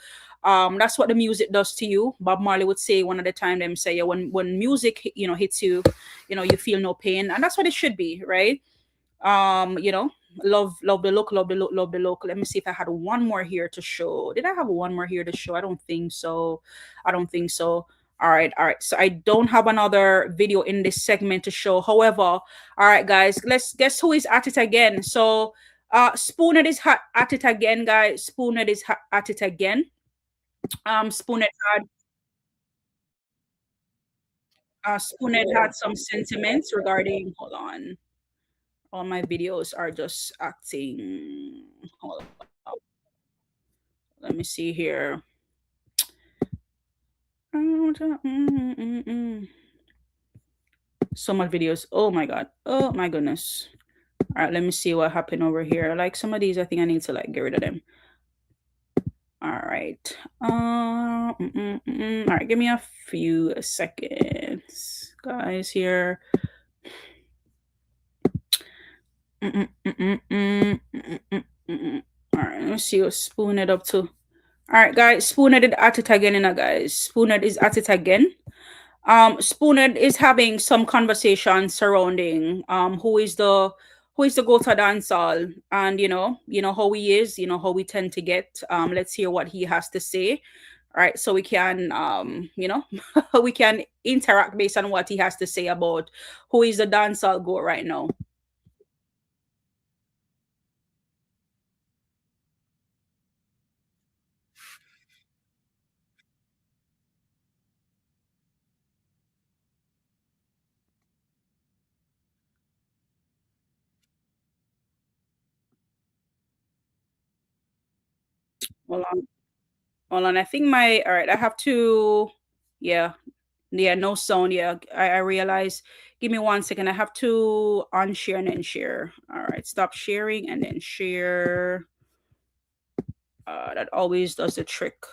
That's what the music does to you. Bob Marley would say one of the time them say, yeah, when music, hits you, you feel no pain. And that's what it should be, right? Love the look, love the look, love the look. Let me see if I had one more here to show. Did I have one more here to show? I don't think so. All right. So I don't have another video in this segment to show. However, all right, guys, let's guess who is at it again. So Spoonhead is at it again, guys. Spoonhead is at it again. Spoonhead had some sentiments regarding, hold on. All my videos are just acting. Hold on. Let me see here. So much videos. Oh my god. Oh my goodness. All right, let me see what happened over here. Like some of these, I think I need to like get rid of them. All right. All right, give me a few seconds, guys. Here. All right, let's see what Spoonhead up to. All right, guys, Spoonhead is at it again, guys. Spoonhead is at it again. Spoonhead is having some conversation surrounding who is the go-to dancehall, and you know how he is, how we tend to get. Let's hear what he has to say. All right, so we can we can interact based on what he has to say about who is the dancehall goat right now. Hold on. I think all right, I have to, yeah, no sound. Yeah, I realize. Give me 1 second. I have to unshare and then share. All right, stop sharing and then share. That always does the trick.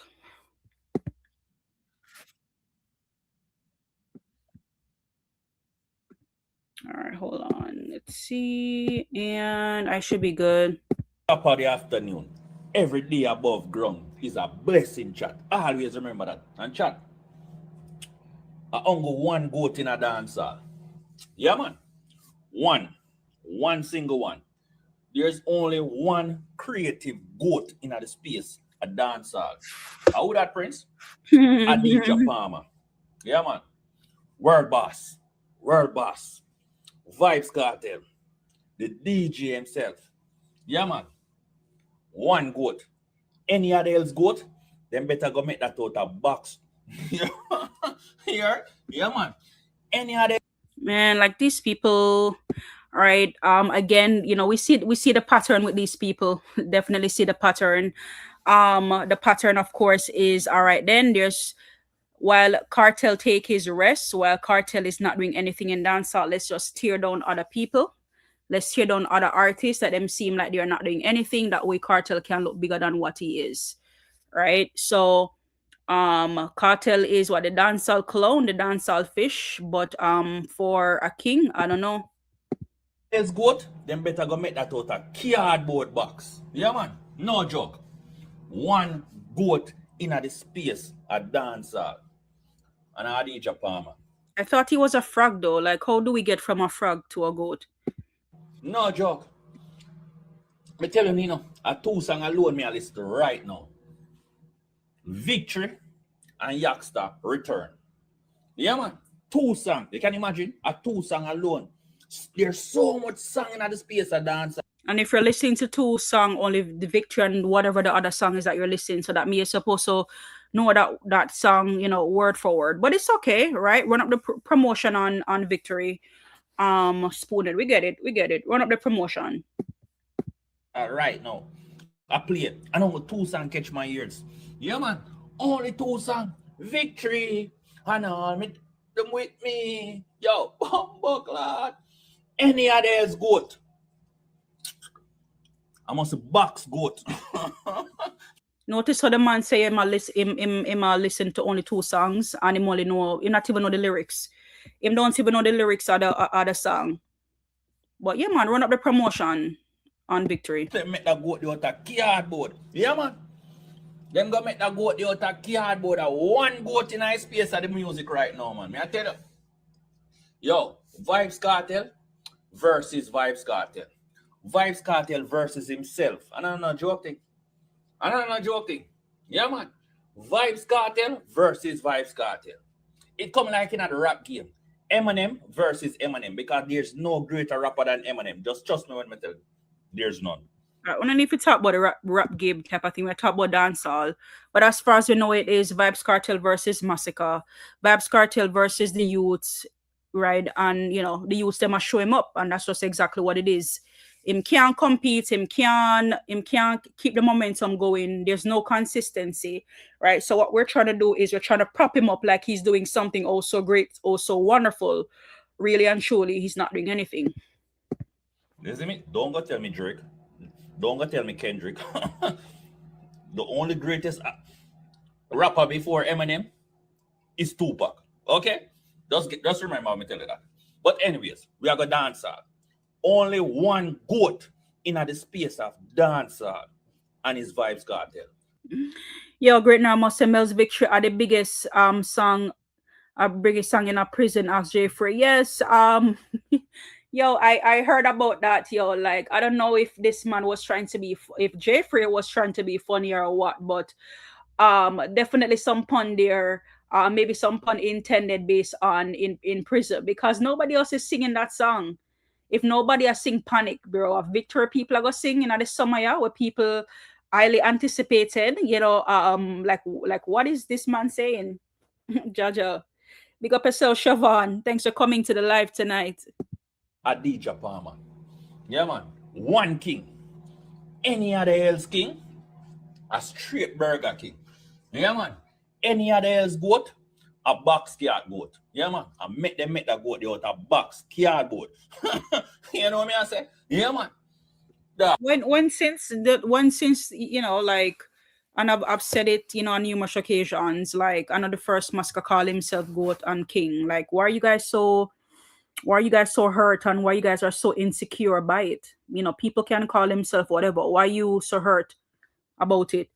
All right, hold on. Let's see. And I should be good. Top of the afternoon, every day above ground is a blessing, chat. Always remember that. And chat, I only one goat in a dancer. Yeah, man. One single one. There's only one creative goat in the space, a dancer. How would that, Prince? Adija Palmer. Yeah, man. World boss. Vibes Cartel. The DJ himself. Yeah, man. One goat. Any other else goat, then better go make that out a box. Here, yeah, man. Any other man, like these people, right? Again, we see the pattern with these people. Definitely see the pattern. The pattern, of course, is all right. Then there's, while Cartel take his rest, while Cartel is not doing anything in dancehall, let's just tear down other people. Let's tear down other artists that them seem like they're not doing anything. That way Cartel can look bigger than what he is. Right? So Cartel is what, the dancehall clown, the dancehall fish, but for a king, I don't know. else goat, then better go make that out a cardboard box. Yeah, man. No joke. One goat in the space, a dancer. And I DJ Palmer. I thought he was a frog though. Like, how do we get from a frog to a goat? No joke. Me tell you, a two song alone me a list right now. Victory and Yaksta Return. Yeah, man. Two songs. You can imagine a two song alone. There's so much song in the space of dance. And if you're listening to two songs, only the Victory and whatever the other song is that you're listening, so that means you're supposed to know that song, word for word. But it's okay, right? Run up the promotion on Victory. Spooned. We get it. Run up the promotion. All right, now I play it. I know two songs catch my ears. Yeah, man. Only two songs. Victory and all them with me. Yo, bumbo clad. Any other else good. I must box goat. Notice how the man say him a listen to only 2 songs and him only know, he not even know the lyrics. Him don't even know the lyrics of the song. But yeah, man, run up the promotion on Victory. They make that goat out of cardboard. Yeah, man. Them go make that goat out of cardboard. One goat in a space of the music right now, man. Me I tell you. Yo, Vybz Kartel versus Vybz Kartel. Vybz Kartel versus himself. And I'm not joking. Yeah, man. Vybz Kartel versus Vybz Kartel. It come like in a rap game. Eminem versus Eminem, because there's no greater rapper than Eminem. Just trust me when I tell you. There's none. I don't know if you talk about the rap game type of thing, we talk about dancehall. But as far as we know, it is Vybz Kartel versus Masicka. Vybz Kartel versus the youths, right? And, you know, the youths, they must show him up. And that's just exactly what it is. Him can't compete. Him can't keep the momentum going. There's no consistency, right? So what we're trying to do is we're trying to prop him up like he's doing something oh so great, oh so wonderful. Really and truly, he's not doing anything. Listen me, don't go tell me Drake. Don't go tell me Kendrick. The only greatest rapper before Eminem is Tupac. Okay? Just remember me tell you that. But anyways, we are going to dancehall. Only one goat in the space of dancehall, and his Vybz Kartel. Yo, great now, must say Mellz Victory are the biggest song in a prison as Jeffrey. Yes, yo, I heard about that. Yo, like I don't know if this man was trying to be, if Jeffrey was trying to be funny or what, but definitely some pun there. Maybe some pun intended based on in prison, because nobody else is singing that song. If nobody has sing Panic, bro, of Victory, people are going to sing in the summer, yeah, where people highly anticipated, you know, like what is this man saying? Jaja. Big up yourself, Siobhan. Thanks for coming to the live tonight. Adidja Palmer. Yeah, man. One king. Any other else king, a straight burger king. Yeah, man. Any other else goat, a box card goat. Yeah, man. I make that goat out of box cardboard. You know what I say? Yeah, man. When since you know, like, and I've said it, you know, on numerous occasions, like I know the first Masicka call himself goat and king. Like, why are you guys so hurt, and why you guys are so insecure by it? You know, people can call himself whatever. Why are you so hurt about it?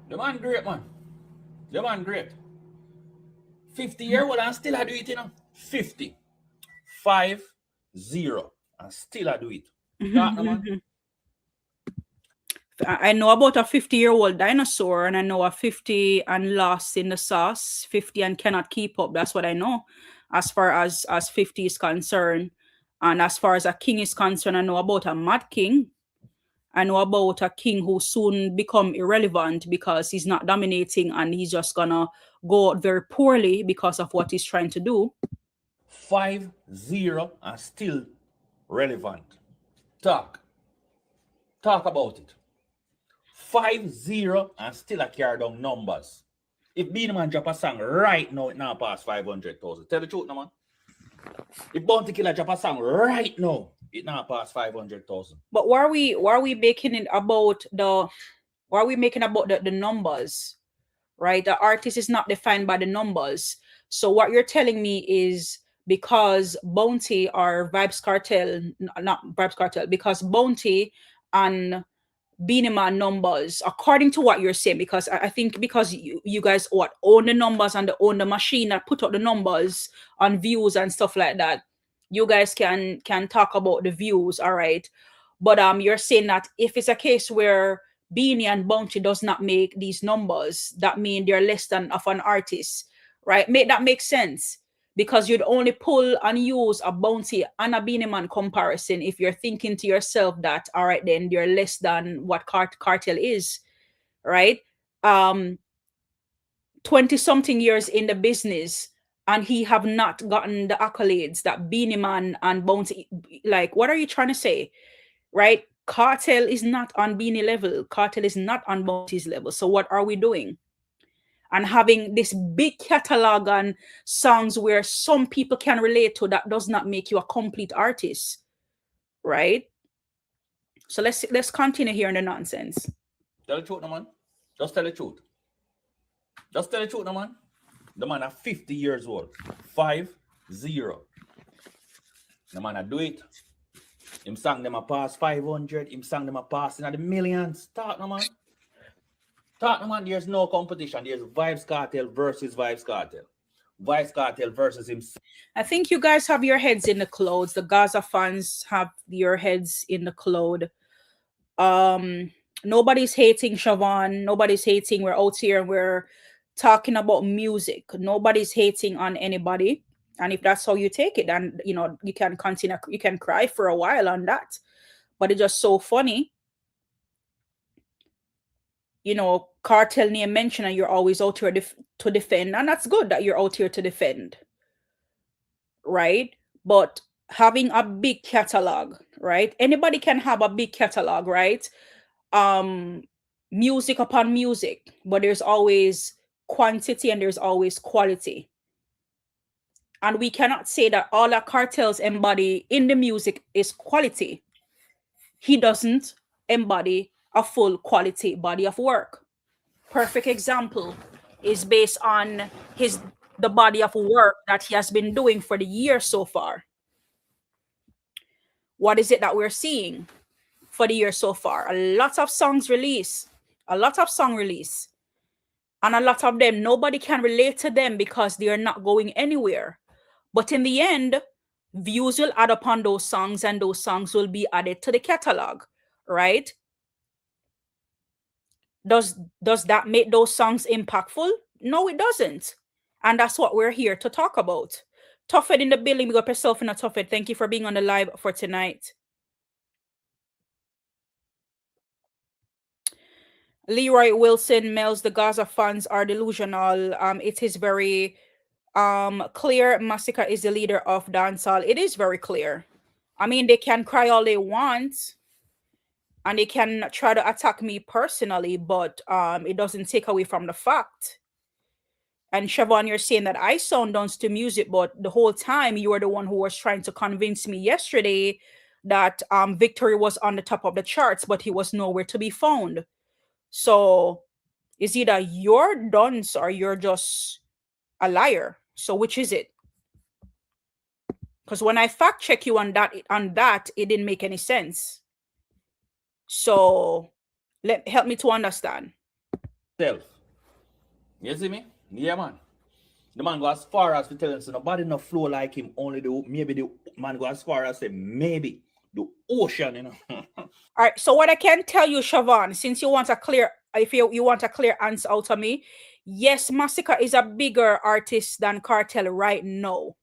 The man great, man. The man great. 50-year-old and still I do it, you know. 50. 5-0. And still I do it. Man. I know about a 50-year-old dinosaur, and I know a 50 and lost in the sauce, 50 and cannot keep up. That's what I know as far as 50 is concerned. And as far as a king is concerned, I know about a mad king. I know about a king who soon become irrelevant because he's not dominating and he's just gonna go out very poorly because of what he's trying to do. 5-0 and still relevant. Talk about it. 5-0 and still a carry down numbers. If Beenie Man drop a song right now, it now pass 500,000. Tell the truth, no man. If Bounty Killer drop a song right now, it now pass 500,000. But why are we making it about the numbers, right? The artist is not defined by the numbers. So what you're telling me is because Bounty or Vybz Kartel, not Vybz Kartel, because Bounty and Beenie Man numbers, according to what you're saying, because I think because you guys own the numbers and own the machine that put out the numbers on views and stuff like that, you guys can talk about the views, all right? But you're saying that if it's a case where Beenie and Bounty does not make these numbers, that means they're less than of an artist, right? That makes sense, because you'd only pull and use a Bounty and a Beenie Man comparison if you're thinking to yourself that, all right, then you're less than what Kartel is, right? 20-something years in the business, and he have not gotten the accolades that Beenie Man and Bounty, like, what are you trying to say, right? Kartel is not on Beenie level. Kartel is not on Bounty's level. So what are we doing? And having this big catalog and songs where some people can relate to, that does not make you a complete artist. right? So let's continue here in the nonsense. Tell the truth, no man. Just tell the truth. Just tell the truth, no man. The man are 50 years old. 50. The man a do it. Him sang them a pass 500. Him sang them a pass in the millions. Talk, no man. Talk, no man. There's no competition. There's Vibes Cartel versus Vibes Cartel. Vibes Cartel versus himself. I think you guys have your heads in the clouds. The Gaza fans have your heads in the cloud. Nobody's hating Siobhan. Nobody's hating. We're out here and we're talking about music. Nobody's hating on anybody. And if that's how you take it, then you know you can continue. You can cry for a while on that. But it's just so funny. You know, cartel name mention and you're always out here to defend. And that's good that you're out here to defend. Right? But having a big catalog, right? Anybody can have a big catalog, right? Music upon music, but there's always quantity and there's always quality. And we cannot say that all that cartels embody in the music is quality. He doesn't embody a full quality body of work. Perfect example is based on the body of work that he has been doing for the year so far. What is it that we're seeing for the year so far? A lot of songs release, a lot of song release, and a lot of them, nobody can relate to them because they are not going anywhere. But in the end, views will add upon those songs and those songs will be added to the catalog, right? Does that make those songs impactful? No, it doesn't. And that's what we're here to talk about. Tuffed in the building, big up yourself in a Tuffed. Thank you for being on the live for tonight. Leroy Wilson, Mellz, the Gaza fans are delusional. It is very clear Masicka is the leader of dancehall. It is very clear. I mean, they can cry all they want and they can try to attack me personally, but it doesn't take away from the fact. And Siobhan, you're saying that I sound dance to music, but the whole time you were the one who was trying to convince me yesterday that Victory was on the top of the charts, but he was nowhere to be found. So it's either you're dunce or you're just a liar. So which is it? Because when I fact check you on that, it didn't make any sense. So help me to understand. Self. You see me? Yeah, man. The man go as far as to tell him, so nobody no flow like him. Only maybe the man go as far as say maybe the ocean, you know. All right. So what I can tell you, Siobhan, since you want a clear, if you want a clear answer out of me, yes, Masicka is a bigger artist than Cartel right now.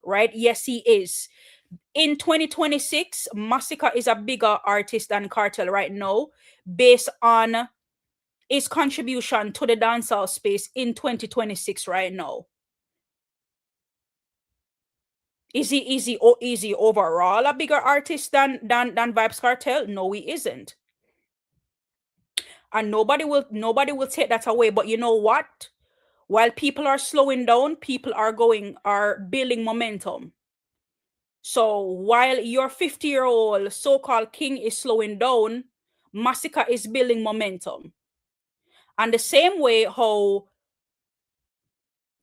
Right? Yes, he is. In 2026, Masicka is a bigger artist than Cartel right now, based on his contribution to the dancehall space in 2026 right now. Is he overall a bigger artist than Vybz Kartel? No, he isn't. And nobody will take that away. But you know what? While people are slowing down, people are building momentum. So while your 50-year-old so-called king is slowing down, Masicka is building momentum. And the same way how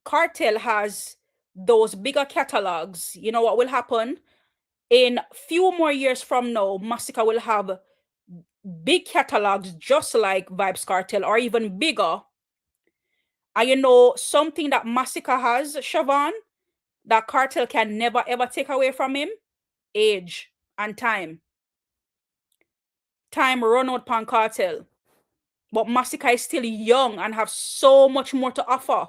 Cartel has those bigger catalogs, you know what will happen? In few more years from now, Masicka will have big catalogs just like Vybz Kartel or even bigger. And you know something that Masicka has, Siobhan, that Cartel can never ever take away from him? Age and time. Time run out pan Cartel. But Masicka is still young and have so much more to offer.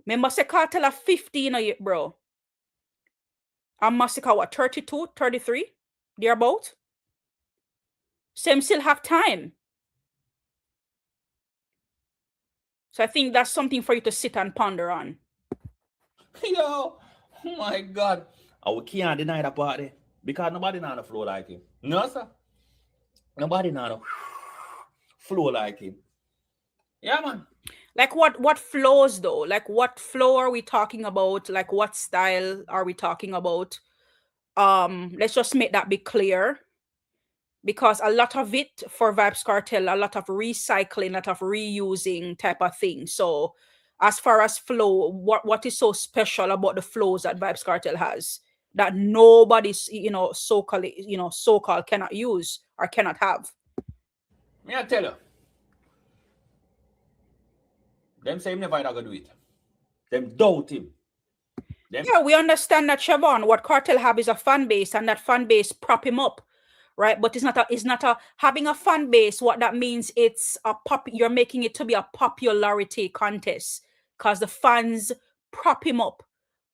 Remember, say Cartel are 15 bro. And Masicka, what, 32, 33? They're about? So him still have time. So I think that's something for you to sit and ponder on. Yo, oh my God. And we can't deny that part there. Because nobody know the flow like him. No, sir. Nobody know the flow like him. Yeah, man. Like what flows though? Like what flow are we talking about? Like what style are we talking about? Let's just make that be clear, because a lot of it for Vybz Kartel, a lot of recycling, a lot of reusing type of thing. So as far as flow, what is so special about the flows that Vybz Kartel has that nobody's, so-called cannot use or cannot have? Me I tell you, them say him never gonna do it. Them doubt him. Yeah, we understand that, Siobhan. What Kartel have is a fan base, and that fan base prop him up, right? But it's not a having a fan base. What that means, it's a you're making it to be a popularity contest because the fans prop him up.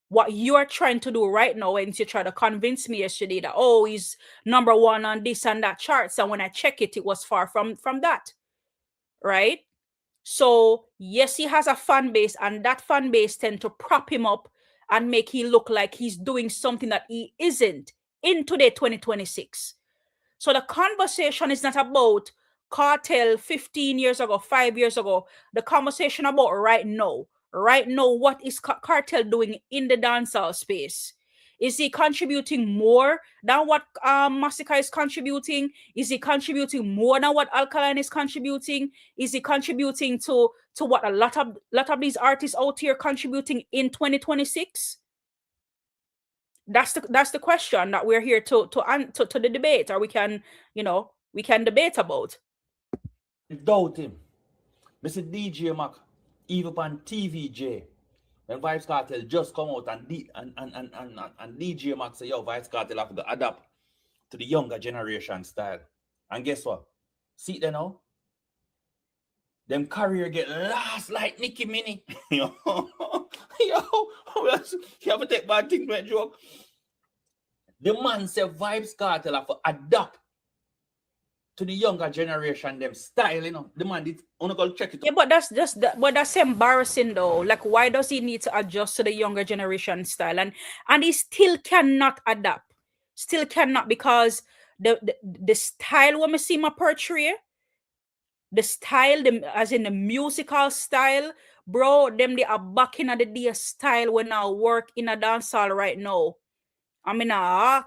What you are trying to do right now, and you try to convince me yesterday that, oh, he's number one on this and that charts, and when I check it, it was far from that, right? So yes, he has a fan base, and that fan base tend to prop him up and make he look like he's doing something that he isn't in today 2026. So the conversation is not about Kartel 15 years ago, 5 years ago. The conversation about right now. Right now, what is Kartel doing in the dancehall space? Is he contributing more than what Masicka is contributing? Is he contributing more than what Alkaline is contributing? Is he contributing to what a lot of these artists out here contributing in 2026? That's the question that we're here to the debate, or we can debate about. Doubt him. Mr. DJ Mac, even on TVJ, when Vybz Kartel just come out and DJ Mac say, yo, Vybz Kartel have to adapt to the younger generation style. And guess what? See it there now? Them career get lost like Nicki Minnie. You have to take bad things with joke. The man said Vybz Kartel have to adapt to the younger generation, them style, The man did only go check it. Yeah, but that's embarrassing though. Like, why does he need to adjust to the younger generation style? And he still cannot adapt. Still cannot, because the style when we see my portray, the style, as in the musical style, bro, them they are back in the day style when I work in a dancehall right now. I mean, I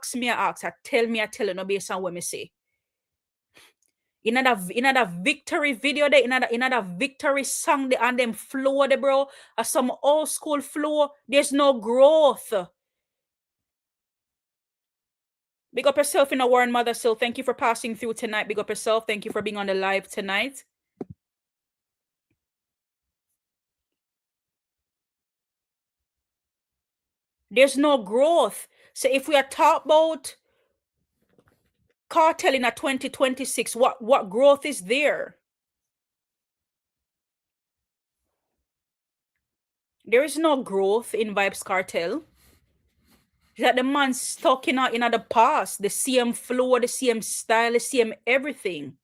tell you, no based on what me say. In another victory video there, in another victory song there, and them flow there, bro, some old school flow. There's no growth. Big up yourself in a Warren Mother Still. Thank you for passing through tonight. Big up yourself. Thank you for being on the live tonight. There's no growth. So if we are talking about Kartel in a 2026, what growth is there? There is no growth in Vybz Kartel. That the man stuck in the past, the same flow, the same style, the same everything.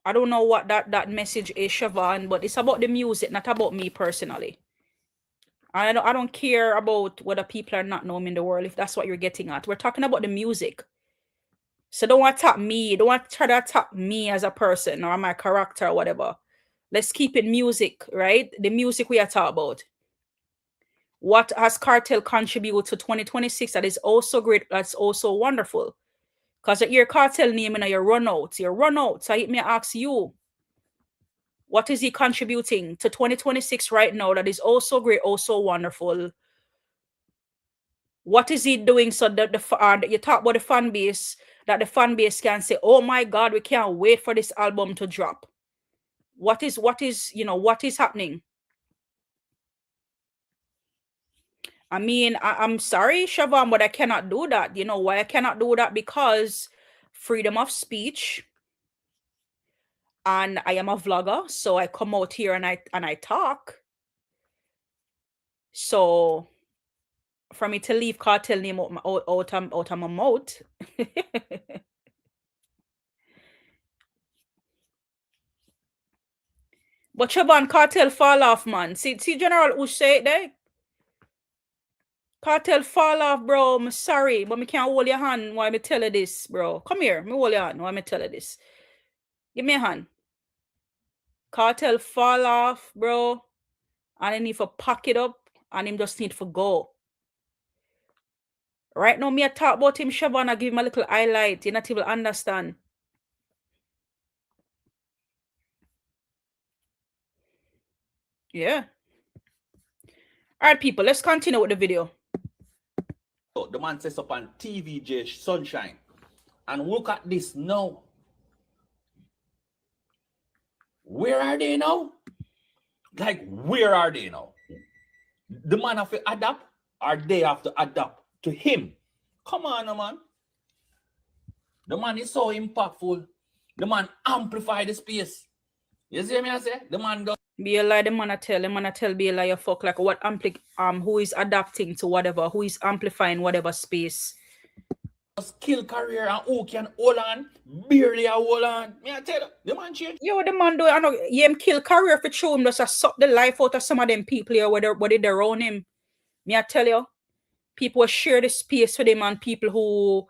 I don't know what that message is, Siobhan, but it's about the music, not about me personally. I don't care about whether people are not known in the world, if that's what you're getting at. We're talking about the music. So don't want to attack me. Don't want to try to attack me as a person or my character or whatever. Let's keep it music, right? The music we are talking about. What has Kartel contributed to 2026 that is also great, that's also wonderful? Because your Kartel name in your run out. So me ask you, what is he contributing to 2026 right now that is also great, also wonderful? What is he doing so that you talk about the fan base, that the fan base can say, oh my God, we can't wait for this album to drop? What is happening? I mean, I'm sorry, Siobhan, but I cannot do that. You know why I cannot do that? Because freedom of speech. And I am a vlogger, so I come out here and I talk. So for me to leave Kartel name out of my mouth. But Siobhan, Kartel fall off, man. See General who say it there? Kartel fall off, bro. I'm sorry, but me can't hold your hand while me tell you this, bro. Come here, me hold your hand while me tell you this. Give me a hand. Cartel fall off, bro. And he need to pack it up. And him just need to go. Right now, me I talk about him, Siobhan, I give him a little highlight. You not even understand. Yeah. All right, people, let's continue with the video. So the man says up on TVJ Sunshine. And look at this now. Where are they now? Like, where are they now? The man have to adapt, or they have to adapt to him. Come on, man. The man is so impactful. The man amplify the space. You see me I say? The man does. Be a lie, the man I tell be a lie, you fuck, like what who is adapting to whatever, who is amplifying whatever space. Skill career and who can hold on, barely a hold on. Me I tell you, the man change. Yo, the man do, I know, him kill career for show him just a suck the life out of some of them people here, whether they around him. Me I tell you, people will share the space with him and people who,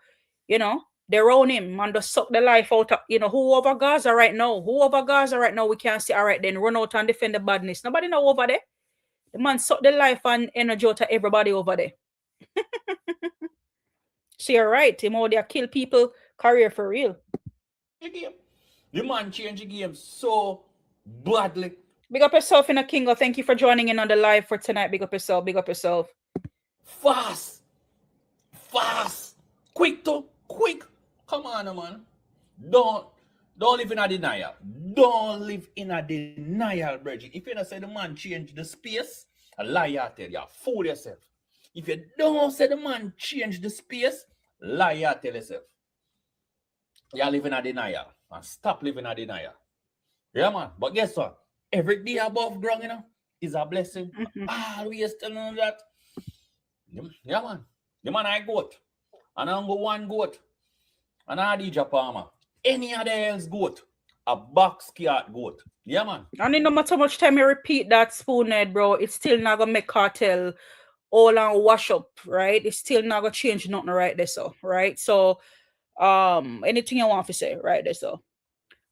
you know, they're around him and just suck the life out of, you know, who over Gaza right now, we can't say, all right, then run out and defend the badness. Nobody know over there. The man suck the life and energy out of everybody over there. So you're right, him out there kill people, career for real. The man changed the game so badly. Big up yourself in a Kingo. Thank you for joining in on the live for tonight. Big up yourself, big up yourself. Fast. Quick. Come on, man. Don't live in a denial. Don't live in a denial, Bridget. If you don't say the man change the space, a lie you tell you, fool yourself. If you don't say the man change the space, lie you tell yourself. You live in a denial. And stop living a denial. Yeah, man. But guess what? Every day above ground, you know, is a blessing. Always telling that. Yeah, man. The man I goat. And I go one goat. And I DJ Palmer. Any other else goat. A box cat goat. Yeah, man. And no matter how much time you repeat that spoonhead, bro, it's still not gonna make cartel all and wash up, right? It's still not gonna change nothing right there, so right. So anything you want to say, right there, so.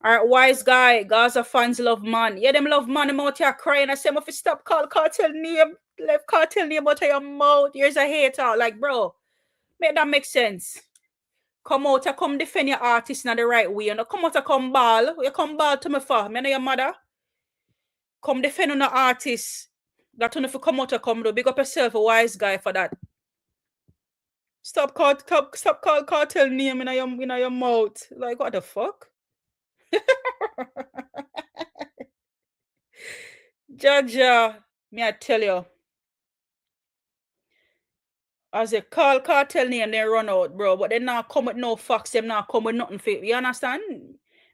All right, wise guy, Gaza fans love man. Yeah, them love man. I'm out here crying. I say, if you stop call cartel name, left cartel name out of your mouth. Here's a hater. Like, bro, make that make sense. Come out and come defend your artist in the right way. You know, come out and come ball. You come ball to me for. Me know your mother. Come defend on the artist. That one if you come out and come do. Big up yourself, a wise guy for that. Stop call cartel name in your mouth. Like, what the fuck? Jaja, me I tell you. As a call cartel name, they run out, bro. But they not come with no facts. Them not come with nothing for it. You understand?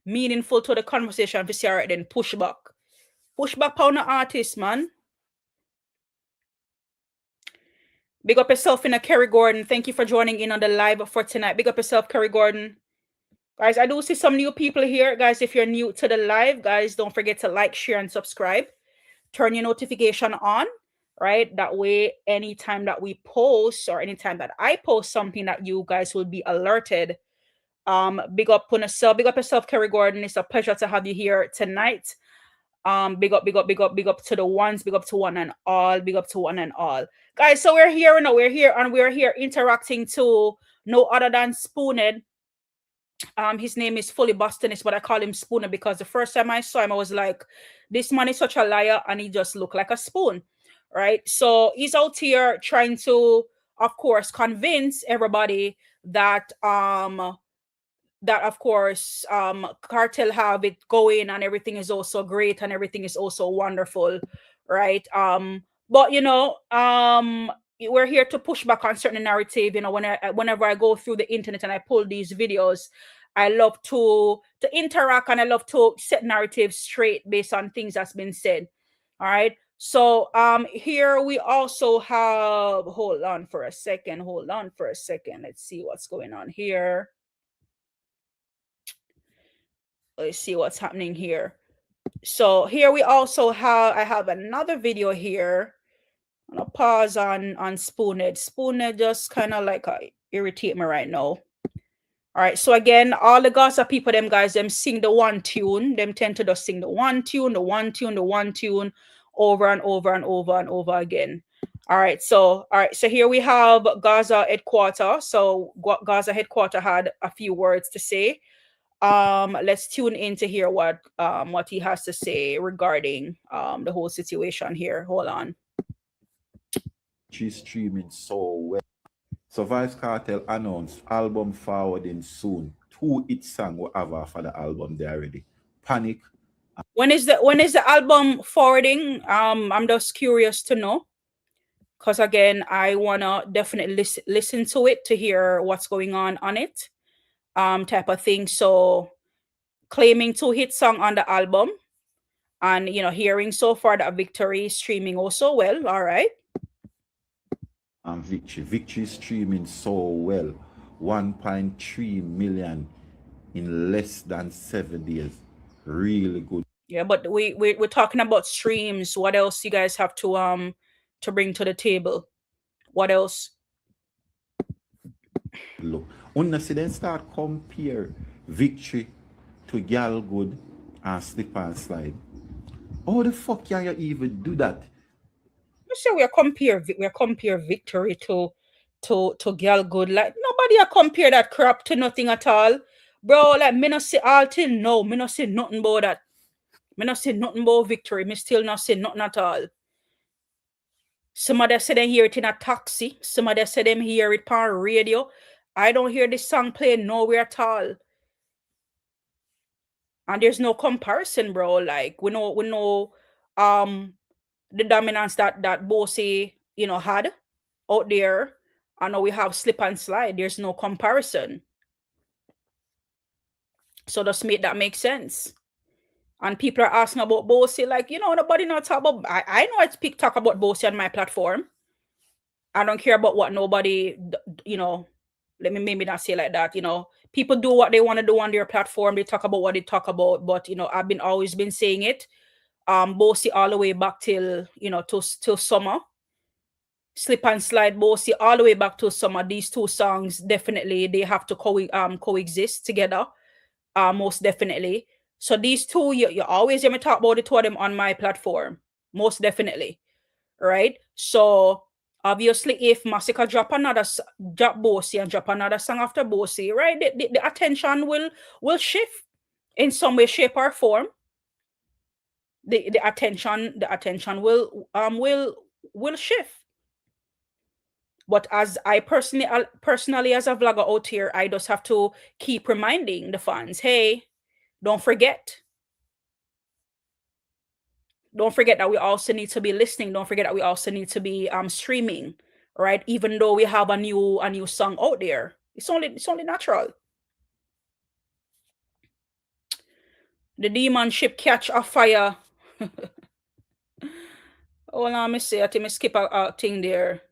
Meaningful to the conversation. If you see right, then push back. Push back on the artist, man. Big up yourself in a Kerry Gordon. Thank you for joining in on the live for tonight. Big up yourself, Kerry Gordon. Guys, I do see some new people here. Guys, if you're new to the live, guys, don't forget to like, share, and subscribe. Turn your notification on, right? That way, anytime that we post or anytime that I post something, that you guys will be alerted. Big up on yourself. Big up yourself, Kerry Gordon. It's a pleasure to have you here tonight. Big up to the ones. Big up to one and all. Big up to one and all. Guys, so we're here interacting to no other than Spoonhead. His name is fully Bostonist, but I call him Spooner because the first time I saw him, I was like, this man is such a liar, and he just looked like a spoon, right? So he's out here trying to, of course, convince everybody that of course cartel have it going and everything is also great and everything is also wonderful, right? But you know, we're here to push back on certain narrative. You know, whenever I go through the internet and I pull these videos, I love to interact and I love to set narratives straight based on things that's been said. All right. So here we also have, hold on for a second. Let's see what's going on here. Let's see what's happening here. So here we also have, I have another video here. I'm gonna pause on Spoonhead. Spoonhead just kind of like irritate me right now. All right, so again, all the Gaza people, them guys, them sing the one tune. Them tend to just sing the one tune, the one tune, the one tune over and over and over and over again. All right, so here we have Gaza headquarter. So Gaza headquarter had a few words to say. Let's tune in to hear what he has to say regarding the whole situation here. Hold on. She's streaming so well. So Vice Cartel announced album forwarding soon. 2 hit songs will have for the album there already. Panic. When is the album forwarding? I'm just curious to know. Because again, I wanna definitely listen to it to hear what's going on it. Type of thing. So claiming 2 hit song on the album. And hearing so far that Victory is streaming also well. All right. And Victory is streaming so well. 1.3 million in less than 7 days. Really good. Yeah, but we're talking about streams. What else you guys have to bring to the table? What else? Look, see then start compare Victory to Gal Good and Slip and Slide. How the fuck can you even do that? You say we compare Victory to Gal Good. Like nobody compare that crap to nothing at all. Bro, like me not say all till now. Me not say nothing about that. Me not say nothing about Victory. Me still not say nothing at all. Somebody said them hear it in a taxi. Somebody said them hear it on radio. I don't hear this song playing nowhere at all. And there's no comparison, bro. Like we know the dominance that Boasty, had out there. I know we have Slip and Slide. There's no comparison. So just make sense. And people are asking about Boasty, like, nobody not talk about. I know I talk about Boasty on my platform. I don't care about what nobody, let me maybe not say like that. People do what they want to do on their platform. They talk about what they talk about. But I've always been saying it. Boasty all the way back till till summer. Slip and Slide, Boasty all the way back to summer. These 2 songs definitely they have to coexist together. Most definitely. So these 2, you always hear me talk about the 2 of them on my platform. Most definitely. Right? So obviously if Masicka drop Boasty and drop another song after Boasty, right? The attention will shift in some way, shape, or form. The attention will shift. But as I personally as a vlogger out here, I just have to keep reminding the fans, hey, don't forget that we also need to be listening. Don't forget that we also need to be streaming, right? Even though we have a new song out there, it's only natural. The demon ship catch a fire. Oh, let me see. I think I skip a thing there.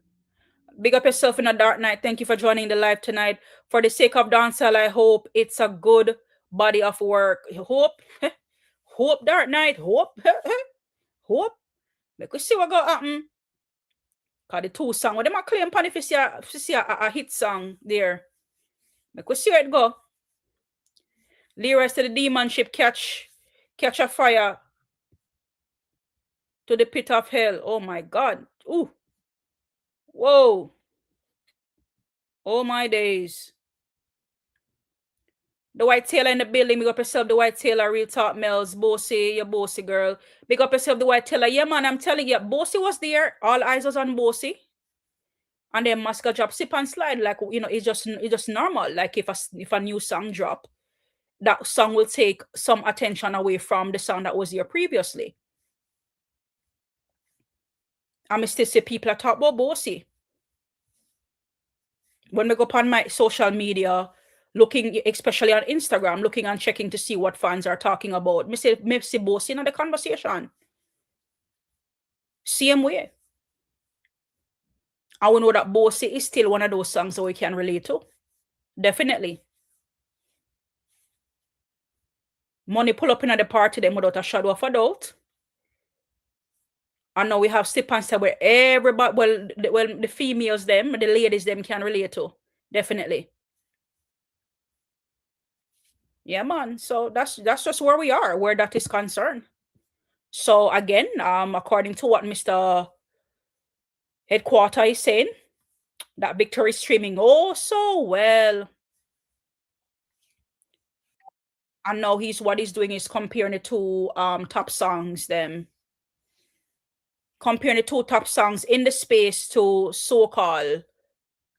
Big up yourself in a dark night. Thank you for joining the live tonight. For the sake of Dancehall, I hope it's a good body of work. Hope dark night. Hope. Make we see what go happen. Cause the 2 songs, what them a claim pan if you see a hit song there. Make we see where it go. Lyrics to the demon ship catch a fire to the pit of hell. Oh my God. Ooh. Whoa. Oh my days. The White Tailor in the building. Big up yourself, the White Tailor. Real talk, Mellz. Boasty, your Boasty girl. Big up yourself, the White Tailor. Yeah, man, I'm telling you, Boasty was there. All eyes was on Boasty. And then Masicka drop Slip and Slide. Like, it's just normal. Like if a new song drop, that song will take some attention away from the song that was here previously. I still see people are talk about Boasty. When we go upon my social media, looking, especially on Instagram, looking and checking to see what fans are talking about, me see Boasty in the conversation. Same way. I will know that Boasty is still one of those songs that we can relate to. Definitely. Money pull up in the party them without a shadow of a doubt. And now we have Slip and Slide where everybody, the females them, the ladies them can relate to. Definitely. Yeah, man. So that's just where we are, where that is concerned. So again, according to what Mr. Headquarter is saying, that Victory is streaming oh so well. And now what he's doing is comparing the two top songs, comparing the two top songs in the space to so-called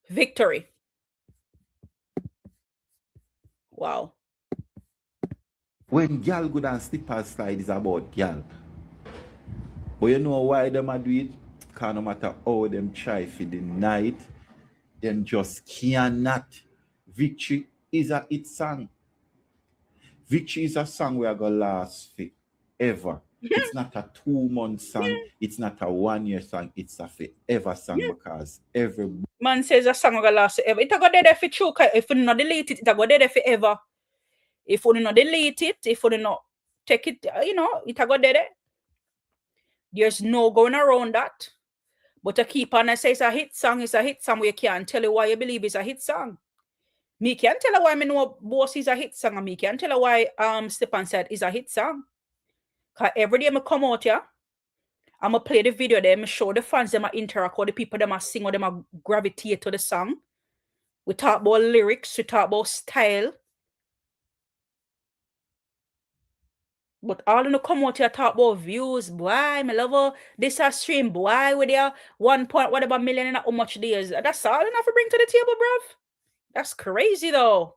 Victory. Wow. When gal go down slipper slide is about gal. But you know why them a do it? Because no matter how them try for deny it, them just cannot. Victory is a hit song. Victory is a song where I go last forever. It's not a 2-month song. It's not a 1-year song. It's a forever song because every man says a song gonna last forever. It go there for true. If you not delete it, it go there forever. If you not delete it, if you not take it, it go there. There's no going around that. But to keep on and say it's a hit song, we can't tell you why you believe it's a hit song. Me can't tell you why I know Boasty is a hit song, and me can't tell you why Stepan said is a hit song. Cause every day I come out here, I'm gonna play the video there, I show the fans them interact with the people them sing or them gravitate to the song. We talk about lyrics, we talk about style. But all in the come out here talk about views, boy, my lover, this a stream, boy, with your 1 point whatever million and how much days. That's all enough to bring to the table, bruv. That's crazy though.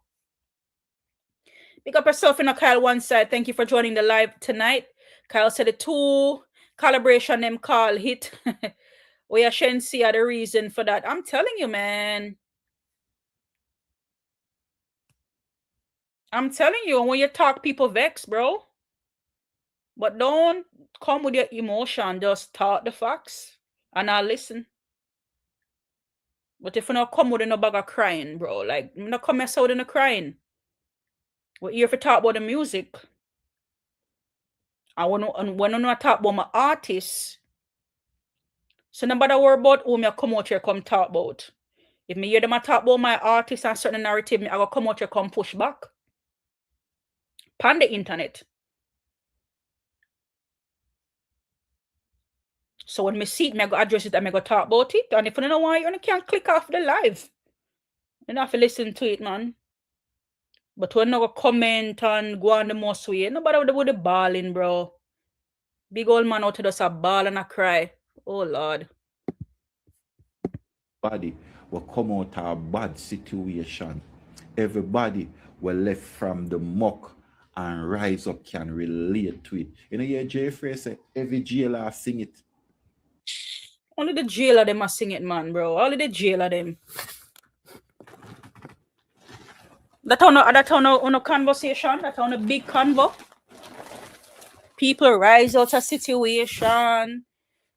Pick up yourself in a Kyle one side. Thank you for joining the live tonight. Kyle said the two calibration them call hit. We are Shensi are the reason for that. I'm telling you, man. I'm telling you, when you talk, people vex, bro. But don't come with your emotion. Just talk the facts and I'll listen. But if you not come with no bag of crying, bro, like you not come mess out in the crying. We're here to talk about the music. And when I not talk about my artists, so nobody worry about who me come out here come talk about. If me hear them talk about my artist and certain narrative, I will come out here come push back. Pan the internet. So when me see it, I go address it and I go talk about it. And if you don't know why, you can't click off the live. You don't have to listen to it, man. But when you go comment and go on the most way, nobody would be balling, bro. Big old man out there does a ball and a cry. Oh, Lord. Body will come out of a bad situation. Everybody will left from the muck and rise up can relate to it. You know, yeah, Jeffrey say every jailer sing it. Only the jailer them must sing it, man, bro. Only the jailer them. That on a conversation, that on a big convo. People rise out of situation.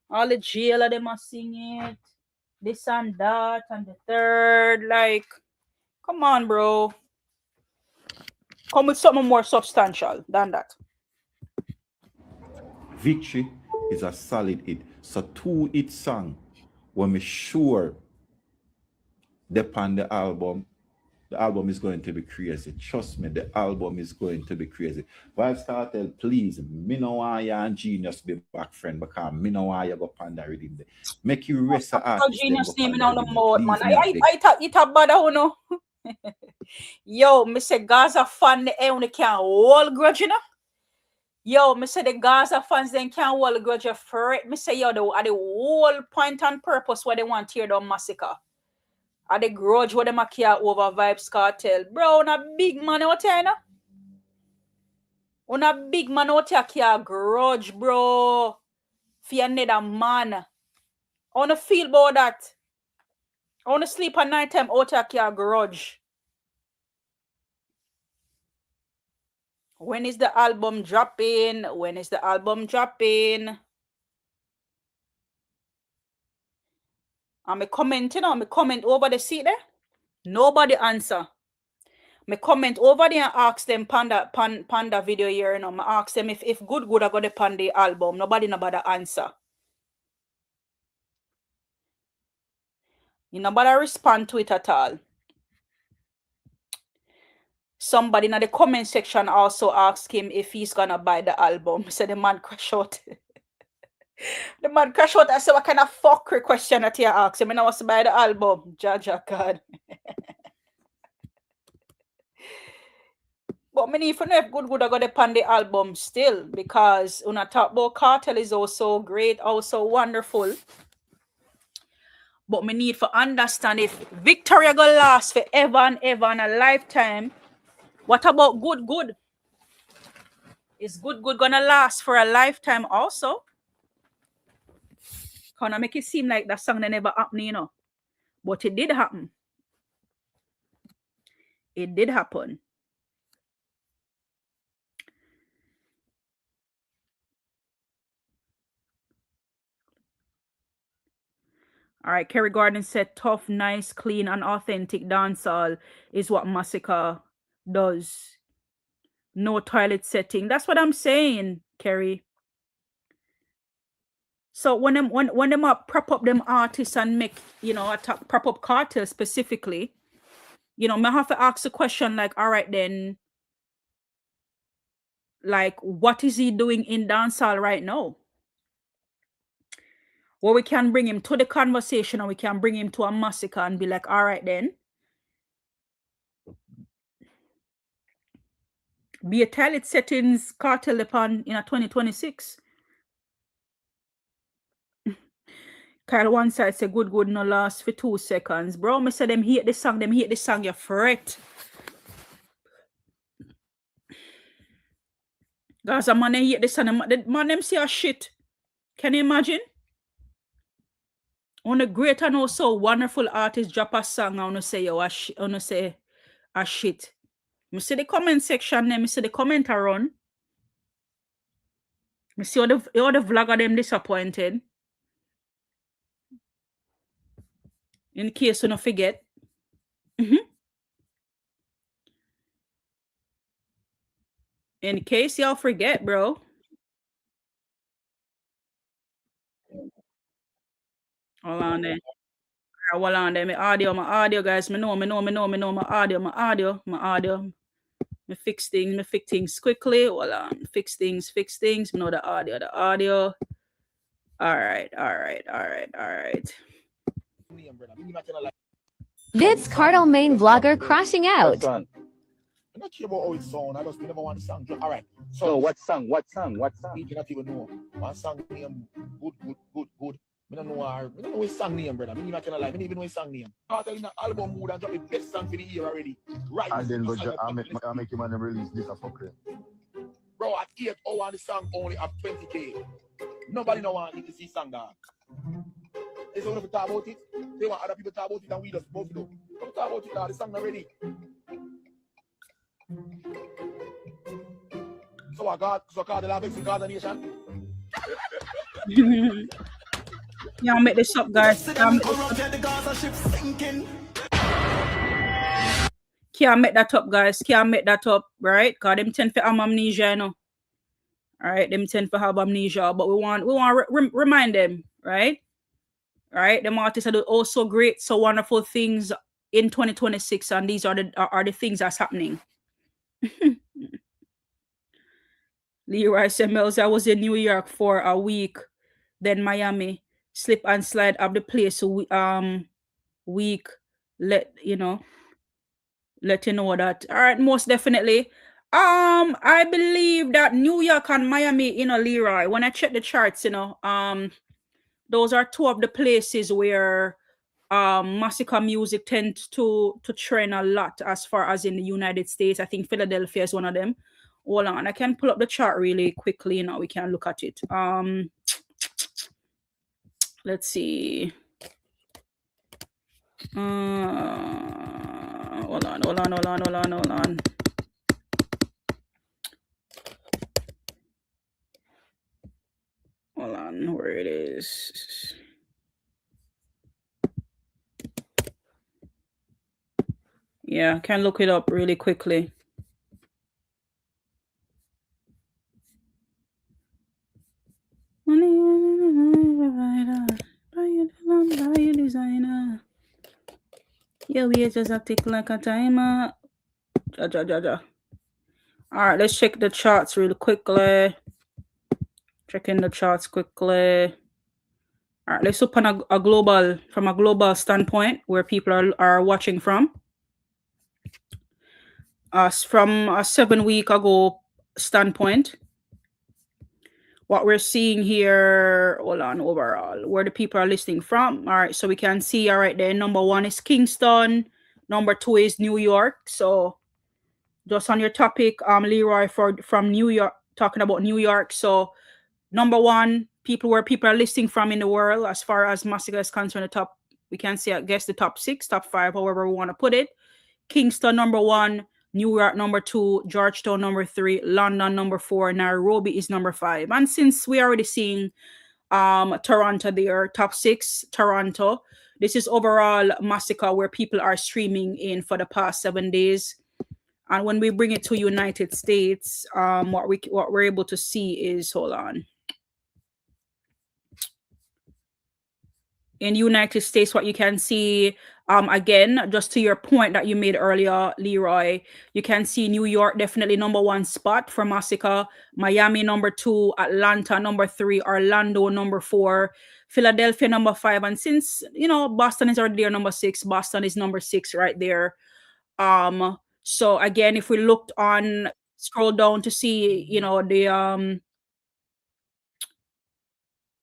All the jailer them must sing it. This and that and the third. Like, come on, bro. Come with something more substantial than that. Victory is a solid hit. So two hit song when me sure depend the album is going to be crazy. Trust me, the album is going to be crazy. Vibes Cartel, please, me no want you and Genius be back friend because me no want you go panda redeem them. Make you rest the artist. Genius name on the mode, man. I thought it a bad who know. Yo, me say Gaza fan the only can't hold grudge, you know. Yo, me say the Gaza fans then can't hold grudge for it. Me say yo, the whole point and purpose why they want to tear down Masicka. Are the grudge what them a care over Vibes Cartel. Bro, on a big man out here, you know? On a big man out here care grudge, bro. For another man. I wanna feel about that. I wanna sleep at night time out here care grudge. When is the album dropping? When is the album dropping? I'm commenting, I'm comment over the seat there. Nobody answer. Me comment over there and ask them panda video here, you know. Me ask them if good I got the panda album. Nobody answer. You nobody respond to it at all. somebody in the comment section also asked him if he's gonna buy the album. So the man crash out. The man crash out. I said, what kind of fuckery question that you asked him? And I was to buy the album. Jaja God. But me need to know if good I got upon the album still, because when I talk about Cartel is also great, also wonderful. But me need to understand if Victoria gonna last forever and ever in a lifetime. What about good? Is good gonna last for a lifetime also? Gonna make it seem like that song that never happened, you know. But it did happen. It did happen. All right, Kerry Gordon said tough, nice, clean, and authentic dancehall is what Masicka does. No toilet setting. That's what I'm saying, Kerry. So when them up prop up them artists and make, you know, prop up Carter specifically, you know, I have to ask the question like, all right then, like, what is he doing in dancehall right now? Well, we can bring him to the conversation, or we can bring him to a Masicka and be like, all right then, be a toilet settings Cartel upon in a 2026. Kyle one side say good no last for 2 seconds. Bro, me say them hate the song, you fret. Guys, a man hate the song, the man them say a shit. Can you imagine? On a great and also wonderful artist drop a song, I wanna say yo a shit. Me see the comment section there, me see the comment around. Me see all the vlogger them disappointed. In case you don't forget. In case y'all forget, bro. Hold on there. Hold on there. My audio, guys. My audio. Me fix things quickly. Hold on. Fix things. Me know the audio. All right. This Cartel main vlogger crashing out. I'm not sure about how it sounds. I just never want the song. All right. So what song? You cannot even know. One song name good. I don't know his song name, brother. I'm not gonna lie. I don't even know his song name. I'll tell you the album mood and drop the best song for the year already. Right. And then I'll make him and release this a fucker. Bro, at 8 hours the song only at 20K. Nobody no want to see song dog. They don't want to talk about it. They want other people to talk about it and we just both do. Don't talk about it now. The song not ready. So I got the love God the nation. Yeah, I'll make this up, guys. Can't make that up, guys. Can't make that up, right? Cause them tend for have amnesia, you know. All right, them tend for have amnesia, but we want remind them, right? Right, them artists are doing also great, so wonderful things in 2026, and these are the things that's happening. Leroy said, Mellz, I was in New York for a week, then Miami. Slip and slide up the place week. Let you know that. All right, most definitely. I believe that New York and Miami, you know, Leroy, when I check the charts, you know, those are two of the places where Masicka music tends to trend a lot as far as in the United States. I think Philadelphia is one of them. Hold on, I can pull up the chart really quickly, you know, we can look at it. Let's see. Hold on. Hold on, where it is. Yeah, can look it up really quickly. Buy a designer. Yeah, we just a tick like a timer. All right, let's check the charts really quickly. Checking the charts quickly. All right, let's look on a global, from a global standpoint, where people are watching from. From a 7 week ago standpoint, what we're seeing here, hold on, overall, where the people are listening from. All right, so we can see, all right, there, number 1 is Kingston, number 2 is New York. So just on your topic, Leroy, from New York, talking about New York. So number 1, where people are listening from in the world, as far as Masicka is concerned, the top, we can see, I guess, the top 6, top 5, however we want to put it. Kingston number 1, New York number 2, Georgetown number 3, London number 4, Nairobi is number 5. And since we're already seeing Toronto there, top 6, Toronto, this is overall Masicka, where people are streaming in for the past 7 days. And when we bring it to United States, what we're able to see is, hold on. In United States, what you can see, again, just to your point that you made earlier, Leroy, you can see New York definitely number 1 spot for Masicka, Miami number 2, Atlanta number 3, Orlando number 4, Philadelphia number 5, and since, you know, Boston is already there, number 6, Boston is number 6 right there. So again, if we looked on, scroll down to see, you know, the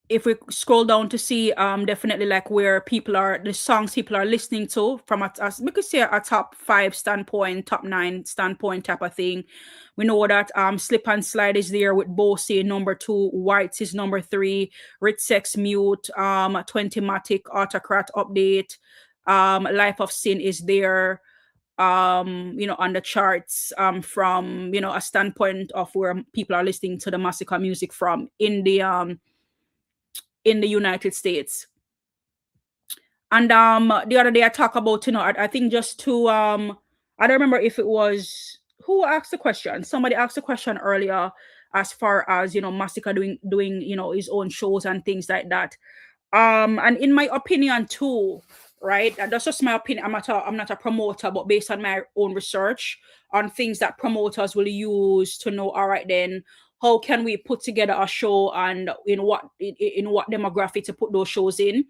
if we scroll down to see definitely like where the songs people are listening to from we could say a top 5 standpoint, top 9 standpoint type of thing. We know that Slip and Slide is there with Boasty number 2, Whites is number 3, Rich Sex Mute, 20matic, Autocrat Update, Life of Sin is there, you know, on the charts, from, you know, a standpoint of where people are listening to the Masicka music from in the United States. And the other day I talked about, you know, I think just to I don't remember if it was who asked the question. Somebody asked the question earlier, as far as, you know, Masicka doing, you know, his own shows and things like that. And in my opinion too, right? And that's just my opinion. I'm not a promoter, but based on my own research on things that promoters will use to know, all right, then how can we put together a show, and in what demographic to put those shows in.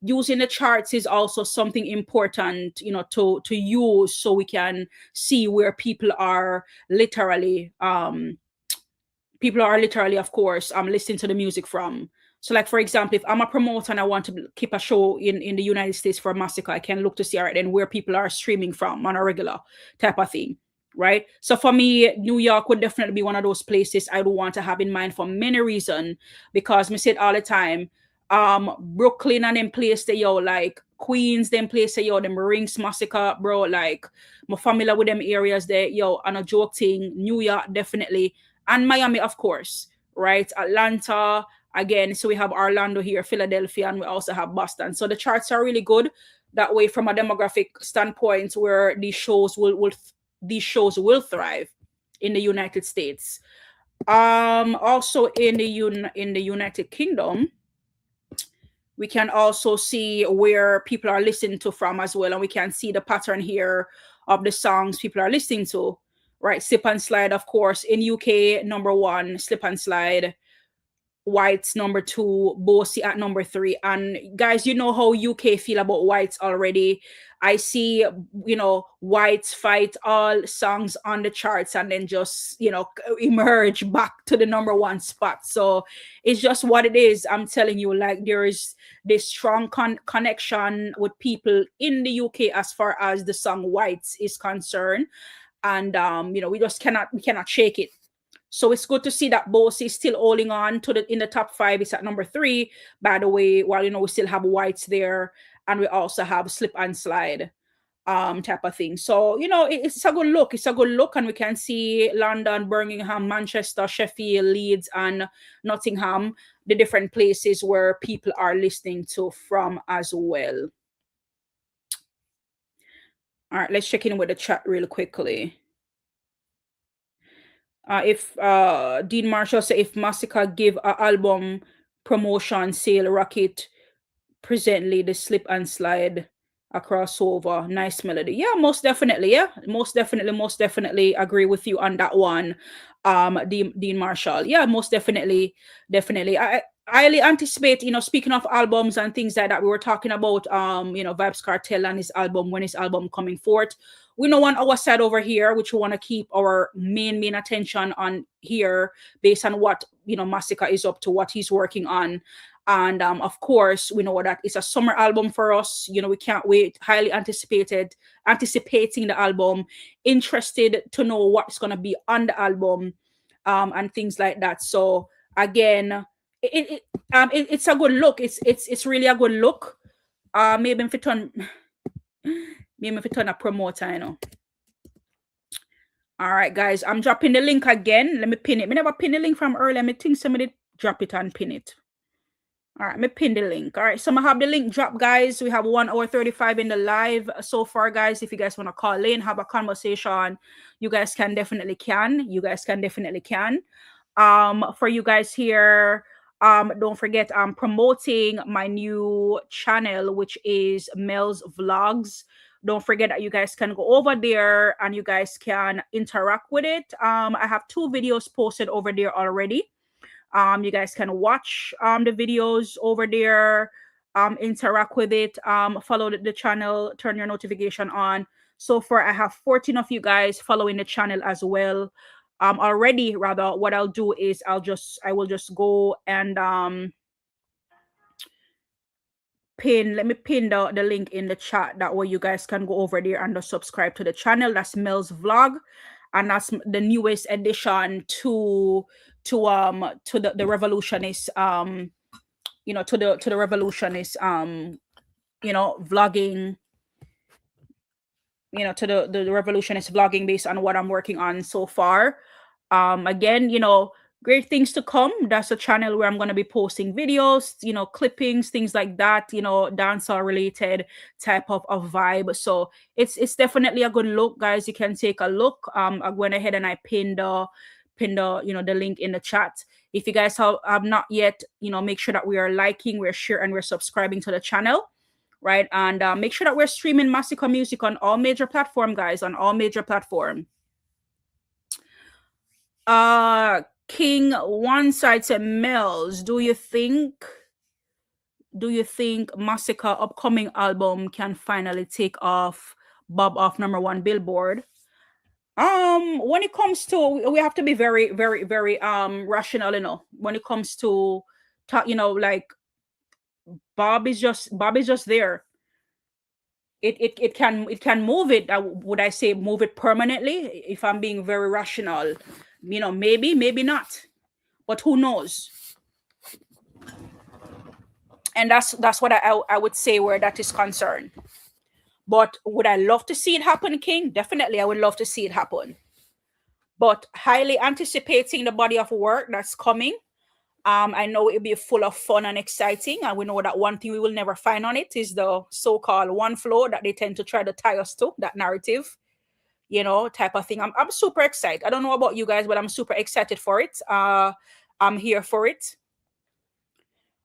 Using the charts is also something important, you know, to use, so we can see where people are literally, of course, listening to the music from. So like, for example, if I'm a promoter and I want to keep a show in the United States for Masicka, I can look to see, all right, then where people are streaming from on a regular type of thing. Right. So for me, New York would definitely be one of those places I would want to have in mind for many reasons, because me say it all the time. Brooklyn and them place they, yo, like Queens, them place they, yo, them rings Masicka, bro. Like, I'm familiar with them areas there, yo, on a joke thing. New York, definitely. And Miami, of course, right? Atlanta, again. So we have Orlando here, Philadelphia, and we also have Boston. So the charts are really good that way from a demographic standpoint, where these shows will thrive in the United States. Also in the United Kingdom, we can also see where people are listening to from as well, and we can see the pattern here of the songs people are listening to. Right, Slip and Slide, of course, in UK number 1, Slip and Slide. Whites number 2, Boasty at number 3. And guys, you know how UK feel about Whites already. I see, you know, Whites fight all songs on the charts and then just, you know, emerge back to the number 1 spot. So it's just what it is. I'm telling you, like, there is this strong connection with people in the UK as far as the song Whites is concerned. And you know, we cannot shake it. So it's good to see that Boasty is still holding on to in the top 5. It's at number 3, by the way, while, you know, we still have Whites there, and we also have Slip and Slide type of thing. So, you know, it's a good look. It's a good look, and we can see London, Birmingham, Manchester, Sheffield, Leeds, and Nottingham, the different places where people are listening to from as well. All right, let's check in with the chat real quickly. If Dean Marshall say, if Masicka give a album promotion sale rocket presently, the Slip and Slide A crossover, nice melody. Yeah, most definitely. Yeah, most definitely agree with you on that one. Dean Marshall. Yeah, most definitely, definitely. I highly anticipate, speaking of albums and things like that, we were talking about Vibes Cartel and his album, when his album coming forth. We know on our side over here, which we want to keep our main attention on here based on what Masicka is up to, what he's working on. And of course, we know that it's a summer album for us. We can't wait. Highly anticipating the album, interested to know what's gonna be on the album, and things like that. So again, it's a good look. It's really a good look. Maybe if it turn a promoter, All right, guys, I'm dropping the link again. Let me pin it. I never pin the link from earlier. I think somebody drop it and pin it. All right, me pin the link. All right, so I have the link drop, guys. We have 1 hour 35 in the live so far, guys. If you guys want to call in, have a conversation, you guys can definitely can. For you guys here, don't forget I'm promoting my new channel, which is Mellz Vlogs. Don't forget that you guys can go over there and you guys can interact with it. I have 2 videos posted over there already. You guys can watch the videos over there, interact with it, follow the channel, turn your notification on. So far, I have 14 of you guys following the channel as well. Already, rather, what I'll do is I will just go and let me pin the link in the chat. That way you guys can go over there and subscribe to the channel. That's Mellz Vlog, and that's the newest addition to the revolutionist to the revolutionist vlogging, to the revolutionist vlogging based on what I'm working on so far. Again, great things to come. That's a channel where I'm going to be posting videos, clippings, things like that, dancehall related type of vibe. So it's definitely a good look, guys. You can take a look. I went ahead and I pinned the link in the chat. If you guys have not yet, make sure that we are liking, we're sharing, and we're subscribing to the channel, right? And make sure that we're streaming Masicka music on all major platforms, guys, on all major platforms. King one side said, Mellz, do you think Masicka upcoming album can finally take off Bob off #1 Billboard? When it comes to, we have to be very, very, very rational, when it comes to like Bob is just there. It can move it. Would I say move it permanently? If I'm being very rational, maybe not, but who knows? And that's what I would say where that is concerned. But would I love to see it happen, King? Definitely, I would love to see it happen. But highly anticipating the body of work that's coming. I know it'll be full of fun and exciting. And we know that one thing we will never find on it is the so-called one flow that they tend to try to tie us to, that narrative, type of thing. I'm super excited. I don't know about you guys, but I'm super excited for it. I'm here for it.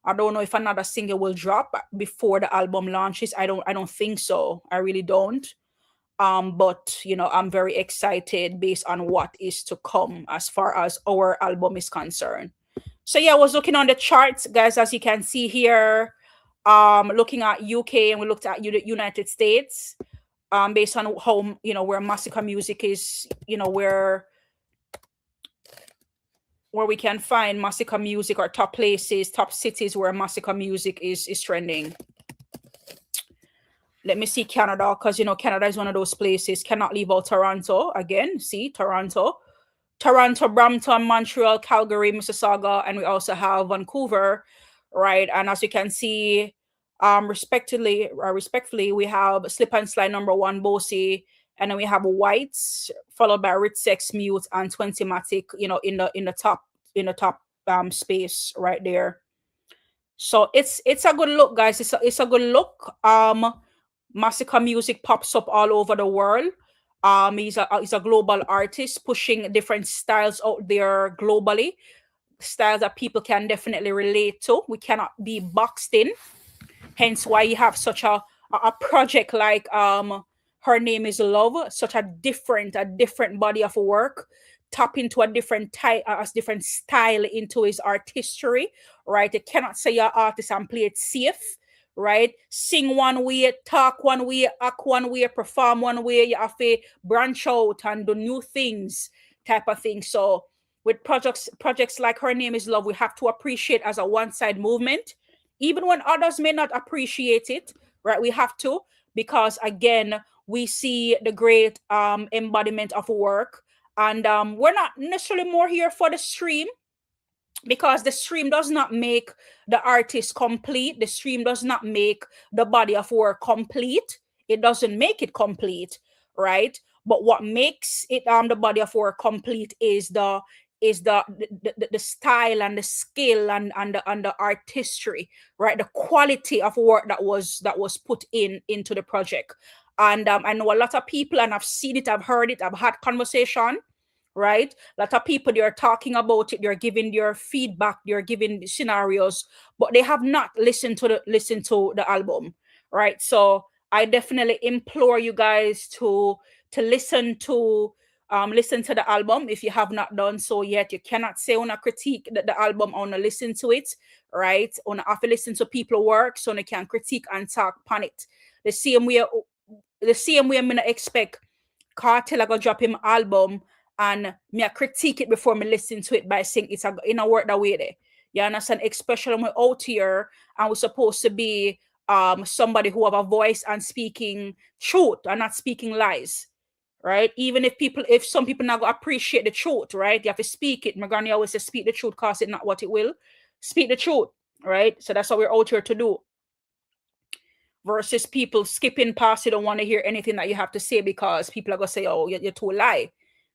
I don't know if another single will drop before the album launches. I don't think so. I really don't. But I'm very excited based on what is to come as far as our album is concerned. So yeah, I was looking on the charts, guys, as you can see here. Looking at UK, and we looked at the United States. Based on how where Masicka music is, where we can find Masicka music, or top places, top cities where Masicka music is trending. Let me see Canada, because Canada is one of those places. Cannot leave out Toronto again. See Toronto, Brampton, Montreal, Calgary, Mississauga, and we also have Vancouver, right? And as you can see, respectfully, we have Slip and Slide #1 Boasty, and then we have Whites, followed by Rich Sex Mute and 20matic, in the top space right there. So it's a good look, guys. It's a good look. Masicka music pops up all over the world. He's a global artist pushing different styles out there globally, styles that people can definitely relate to. We cannot be boxed in. Hence why you have such a a project like Her Name Is Love, such a different body of work, tap into a different type, different style into his artistry, right? You cannot say you're artist and play it safe, right? Sing one way, talk one way, act one way, perform one way. You have to branch out and do new things, type of thing. So with projects like Her Name Is Love, we have to appreciate as a one-side movement, even when others may not appreciate it, right? We have to, because again, we see the great embodiment of work, and we're not necessarily more here for the stream, because the stream does not make the artist complete. The stream does not make the body of work complete. It doesn't make it complete, right? But what makes it the body of work complete is the style and the skill and the artistry, right? The quality of work that was put into the project. And I know a lot of people, and I've seen it, I've heard it, I've had conversation, right? A lot of people, they're talking about it, they're giving their feedback, they're giving scenarios, but they have not listened to the album, right? So I definitely implore you guys to listen to the album if you have not done so yet. You cannot say on a critique the album, on a listen to it, right? On have to listen to people work so they can critique and talk upon it. The same way I'm gonna expect Cartel go drop him album and me I critique it before me listen to it by saying it's in a work that way there. You understand? Especially when we're out here and we're supposed to be somebody who have a voice and speaking truth and not speaking lies, right? Even if some people not gonna appreciate the truth, right? You have to speak it. My granny always says, speak the truth, cause it not what it will. Speak the truth, right? So that's what we're out here to do. Versus people skipping past, you don't want to hear anything that you have to say because people are gonna say, oh, you're too lie.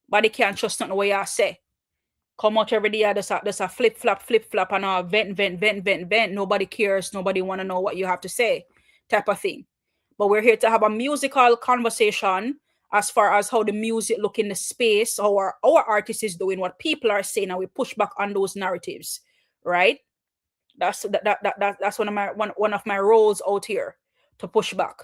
But they can't trust nothing what you say. Come out every day, there's a flip flop, and vent. Nobody cares, nobody want to know what you have to say, type of thing. But we're here to have a musical conversation as far as how the music look in the space, how our artist is doing, what people are saying, and we push back on those narratives, right? That's one of my roles out here, to push back.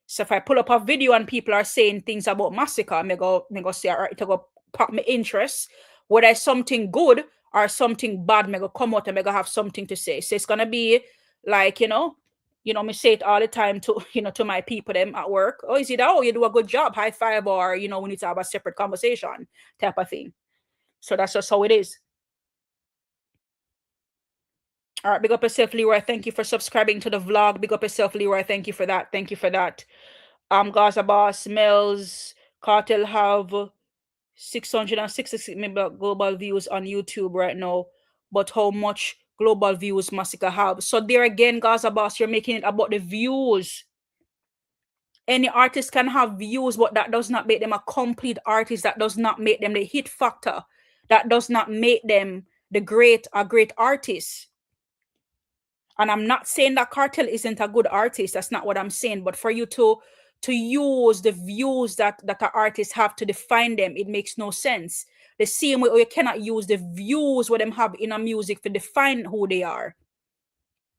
So if I pull up a video and people are saying things about Masicka, me go say, all right, to go pop my interest, whether it's something good or something bad, me go come out and me go have something to say. So it's gonna be like, me say it all the time to, to my people them at work. Oh, is it, oh, you do a good job, high five, or, we need to have a separate conversation, type of thing. So that's just how it is. All right, big up yourself, Leroy. Thank you for subscribing to the vlog. Big up yourself, Leroy. Thank you for that. Thank you for that. Gaza Boss, Mellz, Cartel have 666 global views on YouTube right now. But how much global views Masicka have? So there again, Gaza Boss, you're making it about the views. Any artist can have views, but that does not make them a complete artist. That does not make them the hit factor. That does not make them a great artist. And I'm not saying that Cartel isn't a good artist. That's not what I'm saying. But for you to use the views that an artist have to define them, it makes no sense. The same way you cannot use the views what them have in a music to define who they are.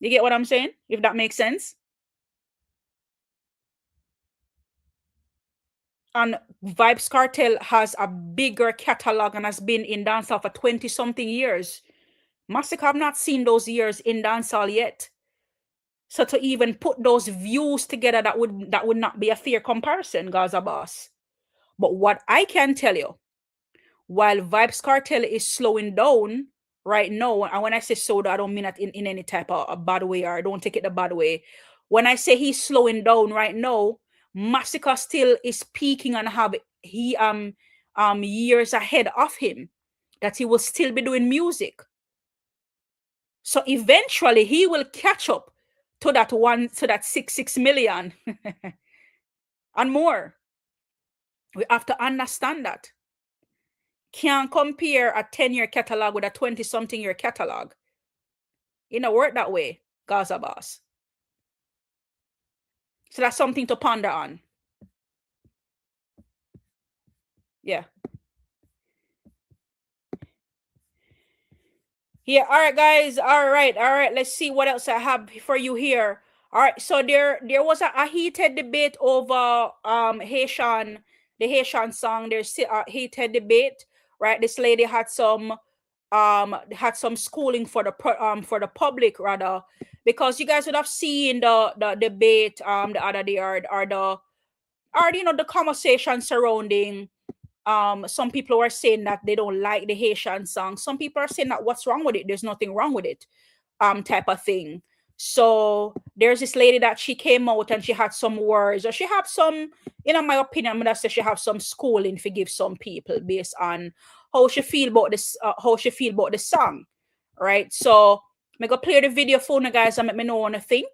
You get what I'm saying? If that makes sense. And Vybz Kartel has a bigger catalog and has been in dancehall for 20-something years. Masicka have not seen those years in dancehall yet. So to even put those views together, that would not be a fair comparison, Gaza Boss. But what I can tell you, while Vybz Kartel is slowing down right now, and when I say so, I don't mean that in any type of a bad way, or I don't take it the bad way. When I say he's slowing down right now, Masicka still is peaking and have years ahead of him, that he will still be doing music. So eventually he will catch up to that 6 million and more. We have to understand that. Can't compare a 10-year catalog with a 20-something year catalog. It don't work that way, Gaza Boss. So that's something to ponder on. Yeah. Yeah, all right, guys. All right. Let's see what else I have for you here. All right, so there was a heated debate over Haitian, the Haitian song. There's a heated debate, right? This lady had some schooling for the public rather, because you guys would have seen the debate the other day, or the conversation surrounding some people were saying that they don't like the Haitian song. Some people are saying that what's wrong with it? There's nothing wrong with it, type of thing. So there's this lady that she came out and she had some words, or she had some, my opinion, I'm gonna say she have some schooling to give some people based on how she feel about this, how she feel about the song, right? So I'm gonna play the video for you guys and let me know what you think,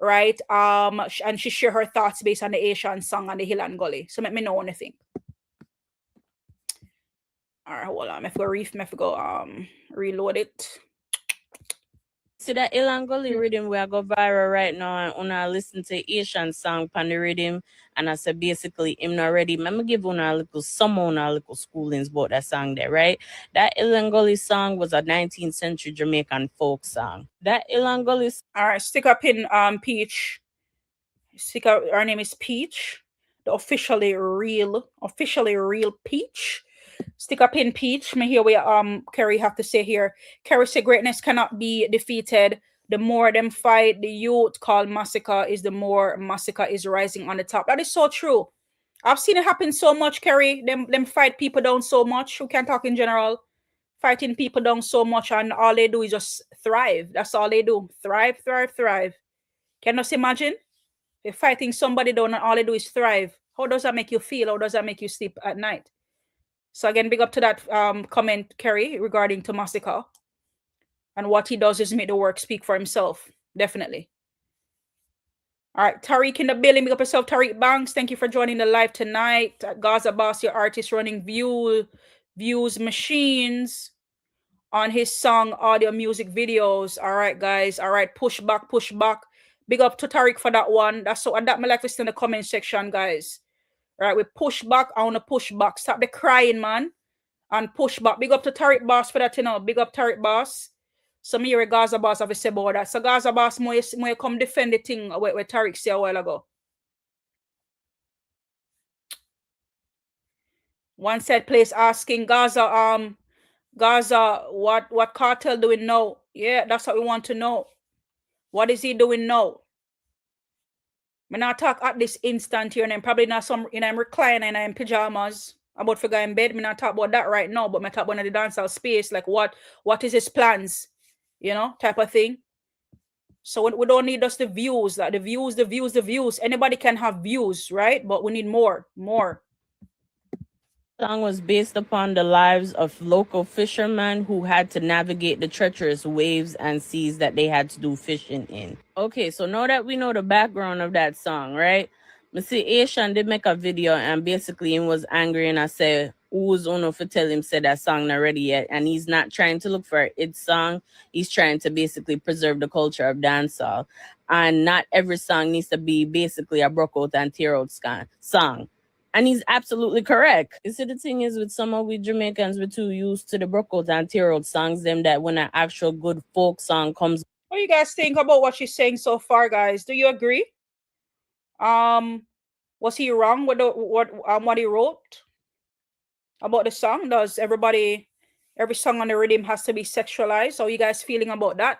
right? And she share her thoughts based on the Asian song and the Hill and Gully. So let me know what you think. All right, hold on. I have to go reload it. See that Ilangoli rhythm where I go viral right now, and una listen to Asian song pan the rhythm, and I said basically him not ready. Let me give una a little schoolings about that song there, right? That Ilangoli song was a 19th century Jamaican folk song. That Ilangoli. All right, stick up in Peach. Stick up. Her name is Peach, the officially real Peach. Stick up in Peach. Me hear what Kerry have to say here. Kerry say greatness cannot be defeated. The more them fight, the youth called Masicka is the more Masicka is rising on the top. That is so true. I've seen it happen so much, Kerry. Them fight people down so much. We can talk in general. Fighting people down so much, and all they do is just thrive. That's all they do. Thrive, thrive, thrive. Can you just imagine? They're fighting somebody down and all they do is thrive. How does that make you feel? How does that make you sleep at night? So again, big up to that comment, Kerry, regarding to Masicka. And what he does is make the work speak for himself. Definitely. All right, Tariq in the building. Big up yourself, Tariq Banks. Thank you for joining the live tonight. Gaza Boss, your artist, running views machines on his song, audio, music videos. All right, guys. All right, push back, push back. Big up to Tariq for that one. That's so, and that me like to see in the comment section, guys. All right, we push back. I want to push back. Stop the crying, man. And push back. Big up to Tariq Boss for that, Big up Tariq Boss. So me hear Gaza Boss have to say about that. So Gaza Boss, more come defend the thing where Tariq said a while ago. One said place asking Gaza, what Cartel doing now? Yeah, that's what we want to know. What is he doing now? Me not talk at this instant here, and I'm probably not some, I'm reclining and I'm in pajamas about to go in bed. Me not talk about that right now, but me talk about the dancehall space, like what is his plans, type of thing. So we don't need just the views, like the views. Anybody can have views, right? But we need more. Song was based upon the lives of local fishermen who had to navigate the treacherous waves and seas that they had to do fishing in. Okay, so now that we know the background of that song, right? Mr. Asian did make a video and basically he was angry and I said, who's ono for tell him said that song not ready yet? And he's not trying to look for its song. He's trying to basically preserve the culture of dancehall. And not every song needs to be basically a broke out and tear out song. And he's absolutely correct. You see, the thing is with some of we Jamaicans, we're too used to the broke out and tear out songs, them that when an actual good folk song comes. What do you guys think about what she's saying so far, guys? Do you agree? Was he wrong with what he wrote about the song? Does every song on the rhythm has to be sexualized? How are you guys feeling about that?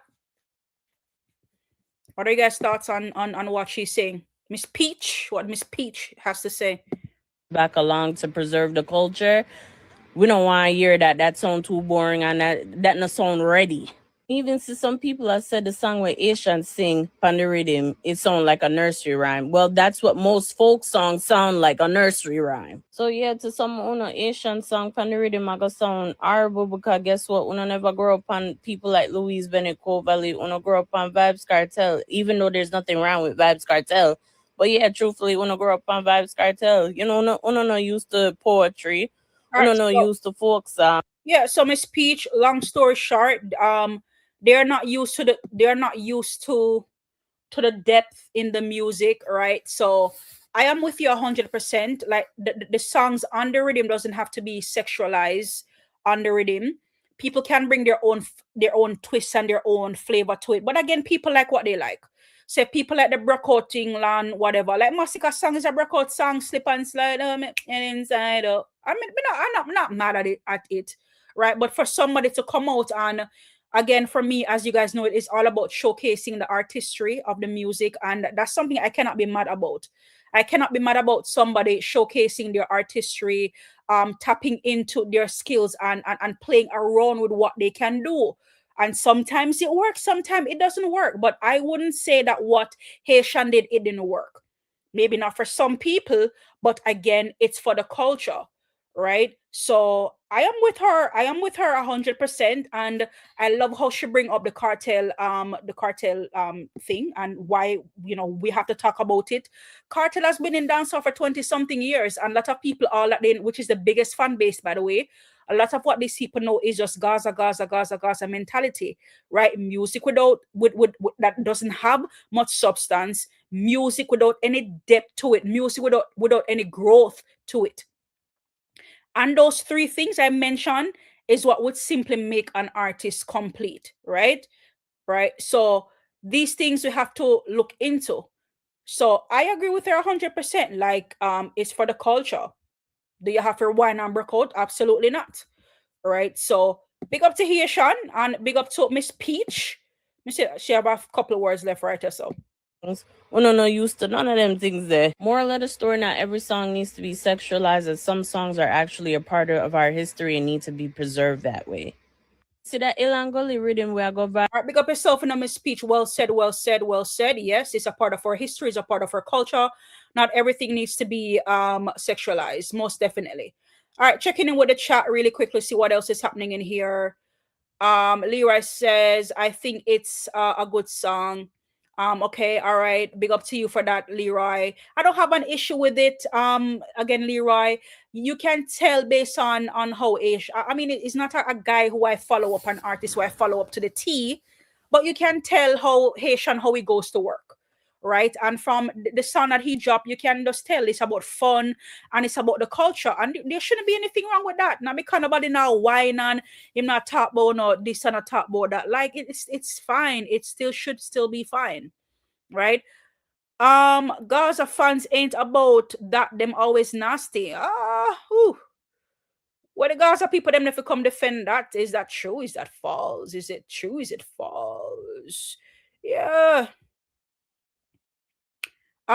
What are you guys' thoughts on what she's saying? Miss Peach, what Miss Peach has to say. Back along to preserve the culture. We don't want to hear that sound too boring and that not sound ready. Even see some people have said the song where Asians sing on the rhythm, it sound like a nursery rhyme. Well, that's what most folk songs sound like, a nursery rhyme. So yeah, to some Asian song on the rhythm, I go sound horrible because guess what? Una never grow up on people like Louise Bennett, Valley. Una grow up on Vibes Cartel, even though there's nothing wrong with Vibes Cartel. But yeah, truthfully, una grow up on Vibes Cartel. Una no used to poetry. Una no used to folk song. Yeah, so Miss Peach, long story short, they're not used to the depth in the music, right? So I am with you 100%. Like the songs on the rhythm doesn't have to be sexualized on the rhythm. People can bring their own twists and their own flavor to it. But again, people like what they like. say people like the breakout thing, land, whatever. Like Masicka song is a breakout song, slip and slide, and inside out. I mean, I'm not mad at it, right? But for somebody to come out and again, for me, as you guys know, it is all about showcasing the artistry of the music, and that's something I cannot be mad about. I cannot be mad about somebody showcasing their artistry, tapping into their skills and playing around with what they can do. And sometimes it works, sometimes it doesn't work. But I wouldn't say that what Haitian did, it didn't work. Maybe not for some people, but again, it's for the culture, right? So I am with her. I am with her 100%, and I love how she bring up the cartel thing and why we have to talk about it. Cartel has been in dancehall for 20 something years, and a lot of people all that they, which is the biggest fan base, by the way. A lot of what these people know is just Gaza, Gaza, Gaza, Gaza mentality, right? Music without with that doesn't have much substance, music without any depth to it, music without any growth to it. And those three things I mentioned is what would simply make an artist complete, right? Right. So these things we have to look into. So I agree with her 100%. Like, it's for the culture. Do you have to wine and break out? Absolutely not. Right. So big up to Haitian and big up to Miss Peach. She have a couple of words left, right? Or so. Oh no, used to none of them things there. Moral of the story, not every song needs to be sexualized, as some songs are actually a part of our history and need to be preserved that way. See that Ilangoli rhythm where I go back. All right, big up yourself in a speech. Well said, well said, well said. Yes, it's a part of our history, it's a part of our culture. Not everything needs to be sexualized, most definitely. All right, checking in with the chat really quickly, see what else is happening in here. Leroy says, I think it's a good song. Okay, all right. Big up to you for that, Leroy. I don't have an issue with it. Again, Leroy, you can tell based on how Ish. I mean, it's not a guy who I follow up, an artist who I follow up to the T, but you can tell how Haitian how he goes to work, right? And from the song that he dropped, you can just tell it's about fun and it's about the culture, and there shouldn't be anything wrong with that. Now, because nobody now whine and him not talk about no this and not talk about that. Like it's fine. It should still be fine, right? Gaza fans ain't about that. Them always nasty. What the Gaza people them if come defend that? Is that true? Is that false? Is it true? Is it false? Yeah.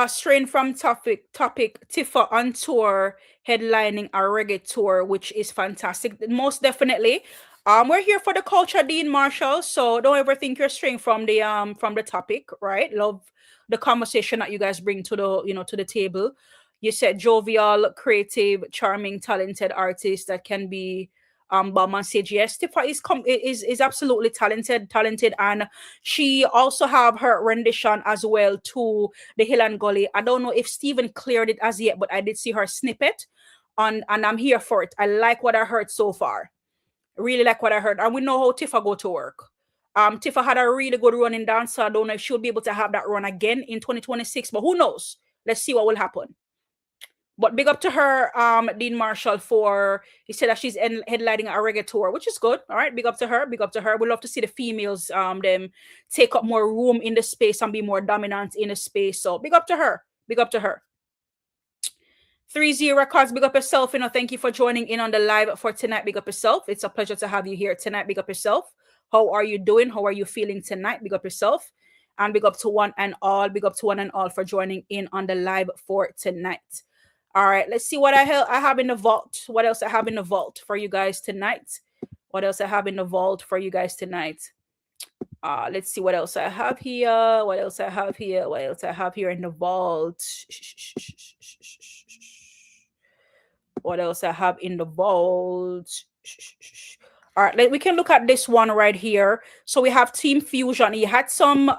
Strain from topic Tifa on tour, headlining a reggae tour, which is fantastic. Most definitely. We're here for the culture, Dean Marshall. So don't ever think you're straying from the topic, right? Love the conversation that you guys bring to the table. You said jovial, creative, charming, talented artist that can be Bauman said yes. Tifa is absolutely talented, and she also have her rendition as well to the Hill and Gully. I don't know if Steven cleared it as yet, but I did see her snippet and I'm here for it. I like what I heard so far. Really like what I heard. And we know how Tifa go to work. Tifa had a really good run in dance, so I don't know if she'll be able to have that run again in 2026, but who knows? Let's see what will happen. But big up to her, Dean Marshall, he said that she's headlining a reggae tour, which is good. All right, big up to her. Big up to her. We love to see the females, them take up more room in the space and be more dominant in the space. So big up to her. Big up to her. 30 Records, big up yourself. Thank you for joining in on the live for tonight. Big up yourself. It's a pleasure to have you here tonight. Big up yourself. How are you doing? How are you feeling tonight? Big up yourself. And big up to one and all. Big up to one and all for joining in on the live for tonight. All right, let's see what I have in the vault. What else I have in the vault for you guys tonight? What else I have in the vault for you guys tonight? Let's see what else I have here. What else I have here? What else I have here in the vault? What else I have in the vault? All right, we can look at this one right here. So we have Team Fusion. He had some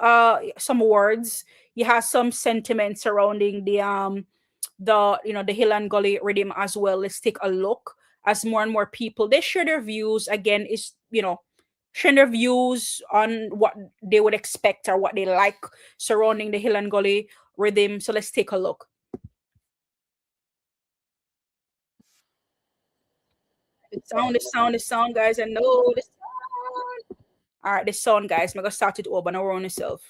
words. He has some sentiments surrounding the Hill and Gully rhythm as well. Let's take a look as more and more people they share their views. Again, is sharing their views on what they would expect or what they like surrounding the Hill and Gully rhythm. So let's take a look. The sound, guys. I know the sound. All right, the sound, guys. I'm gonna start it over and around yourself.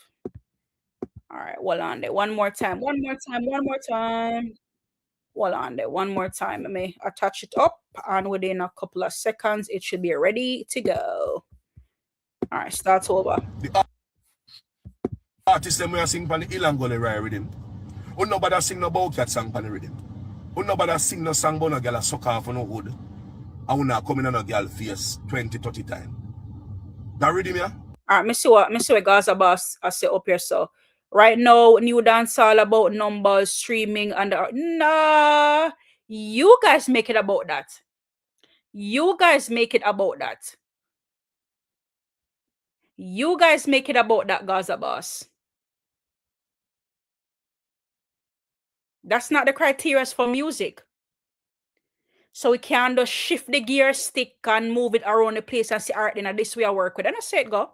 All right, hold on there. One more time. Hold on there. One more time. Let me attach it up, and within a couple of seconds, it should be ready to go. All right, start over. The artist them we are sing on the Ilangole right rhythm. Who nobody sing no Bowcat song on the rhythm. Who nobody sing no song about no girl a suck off on no wood. I will not come in on a girl face 20-30 times. That rhythm, yeah? All right, Miss what Gaza Boss I say up here. So right now, new dancehall about numbers, streaming, and nah, you guys make it about that. You guys make it about that. You guys make it about that, Gaza Boss. That's not the criteria for music. So we can just shift the gear stick and move it around the place and say, all right, then this way I work with. And I say it go.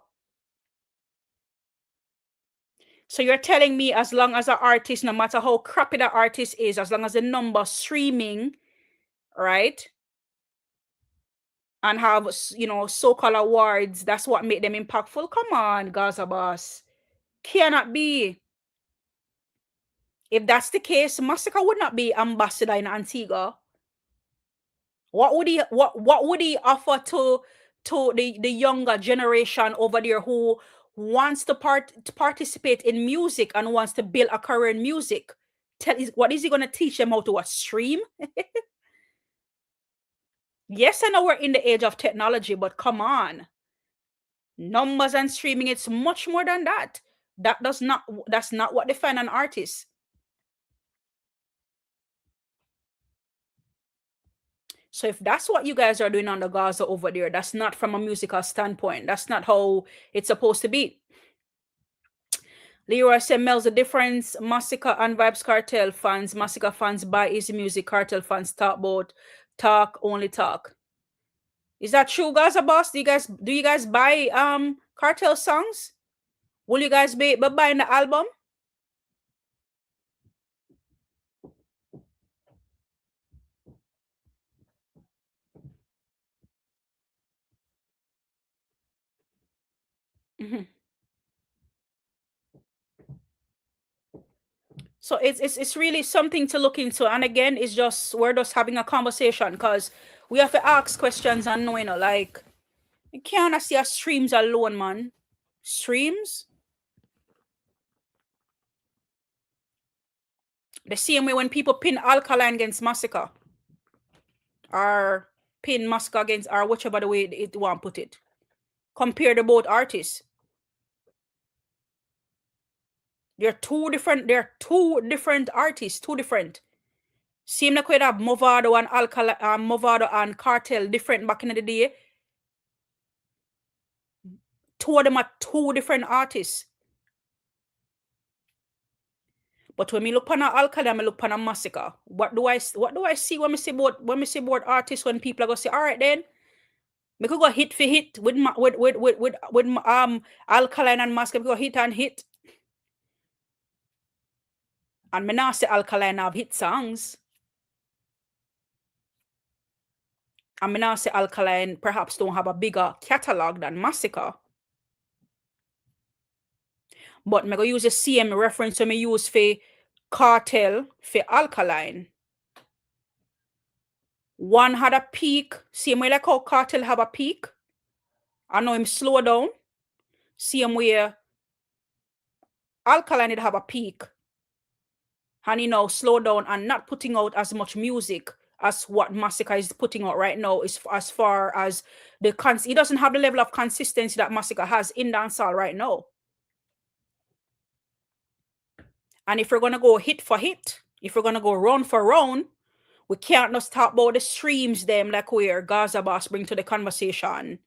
So you're telling me as long as an artist, no matter how crappy the artist is, as long as the number streaming, right, and have, you know, so-called awards, that's what make them impactful? Come on, Gaza Boss. Cannot be. If that's the case, Masicka would not be ambassador in Antigua. What would he offer to the younger generation over there who wants to participate in music and wants to build a career in music? What is he going to teach them how to stream? Yes, I know we're in the age of technology, but come on. Numbers and streaming, it's much more than that. That's not what define an artist. So if that's what you guys are doing on the Gaza over there, that's not from a musical standpoint. That's not how it's supposed to be. Leroy said, Mellz, the difference, Masicka and Vybz Kartel fans, Masicka fans buy easy music, Kartel fans talk, only talk. Is that true, Gaza Boss? Do you guys buy Kartel songs? Will you guys be buying the album? Mm-hmm. So it's really something to look into. And again, we're just having a conversation because we have to ask questions and know, you know, like, you can't see streams alone, man. Streams? The same way when people pin Alkaline against Masicka, or pin Masicka against, or whichever the way it want put it. Compare the both artists. They're two different artists, two different. Same like we have Movado and Movado and Kartel different back in the day. Two of them are two different artists. But when we look on Alkaline, I look on Masicka. What do I see when we see both artists? When people are gonna say, all right, then we could go hit for hit with Alkaline and Masicka. We go hit and hit. And me not say Alkaline have hit songs. And me not say Alkaline perhaps don't have a bigger catalog than Masicka. But me go use the same reference when me use for Kartel for Alkaline. One had a peak, same way like how Kartel have a peak. I know him slow down. Same way Alkaline did have a peak. And he now slow down and not putting out as much music as what Masicka is putting out right now. Is as far as he doesn't have the level of consistency that Masicka has in dancehall right now. And if we're gonna go hit for hit, if we're gonna go round for round, we can't just talk about the streams them like where Gaza Boss bring to the conversation.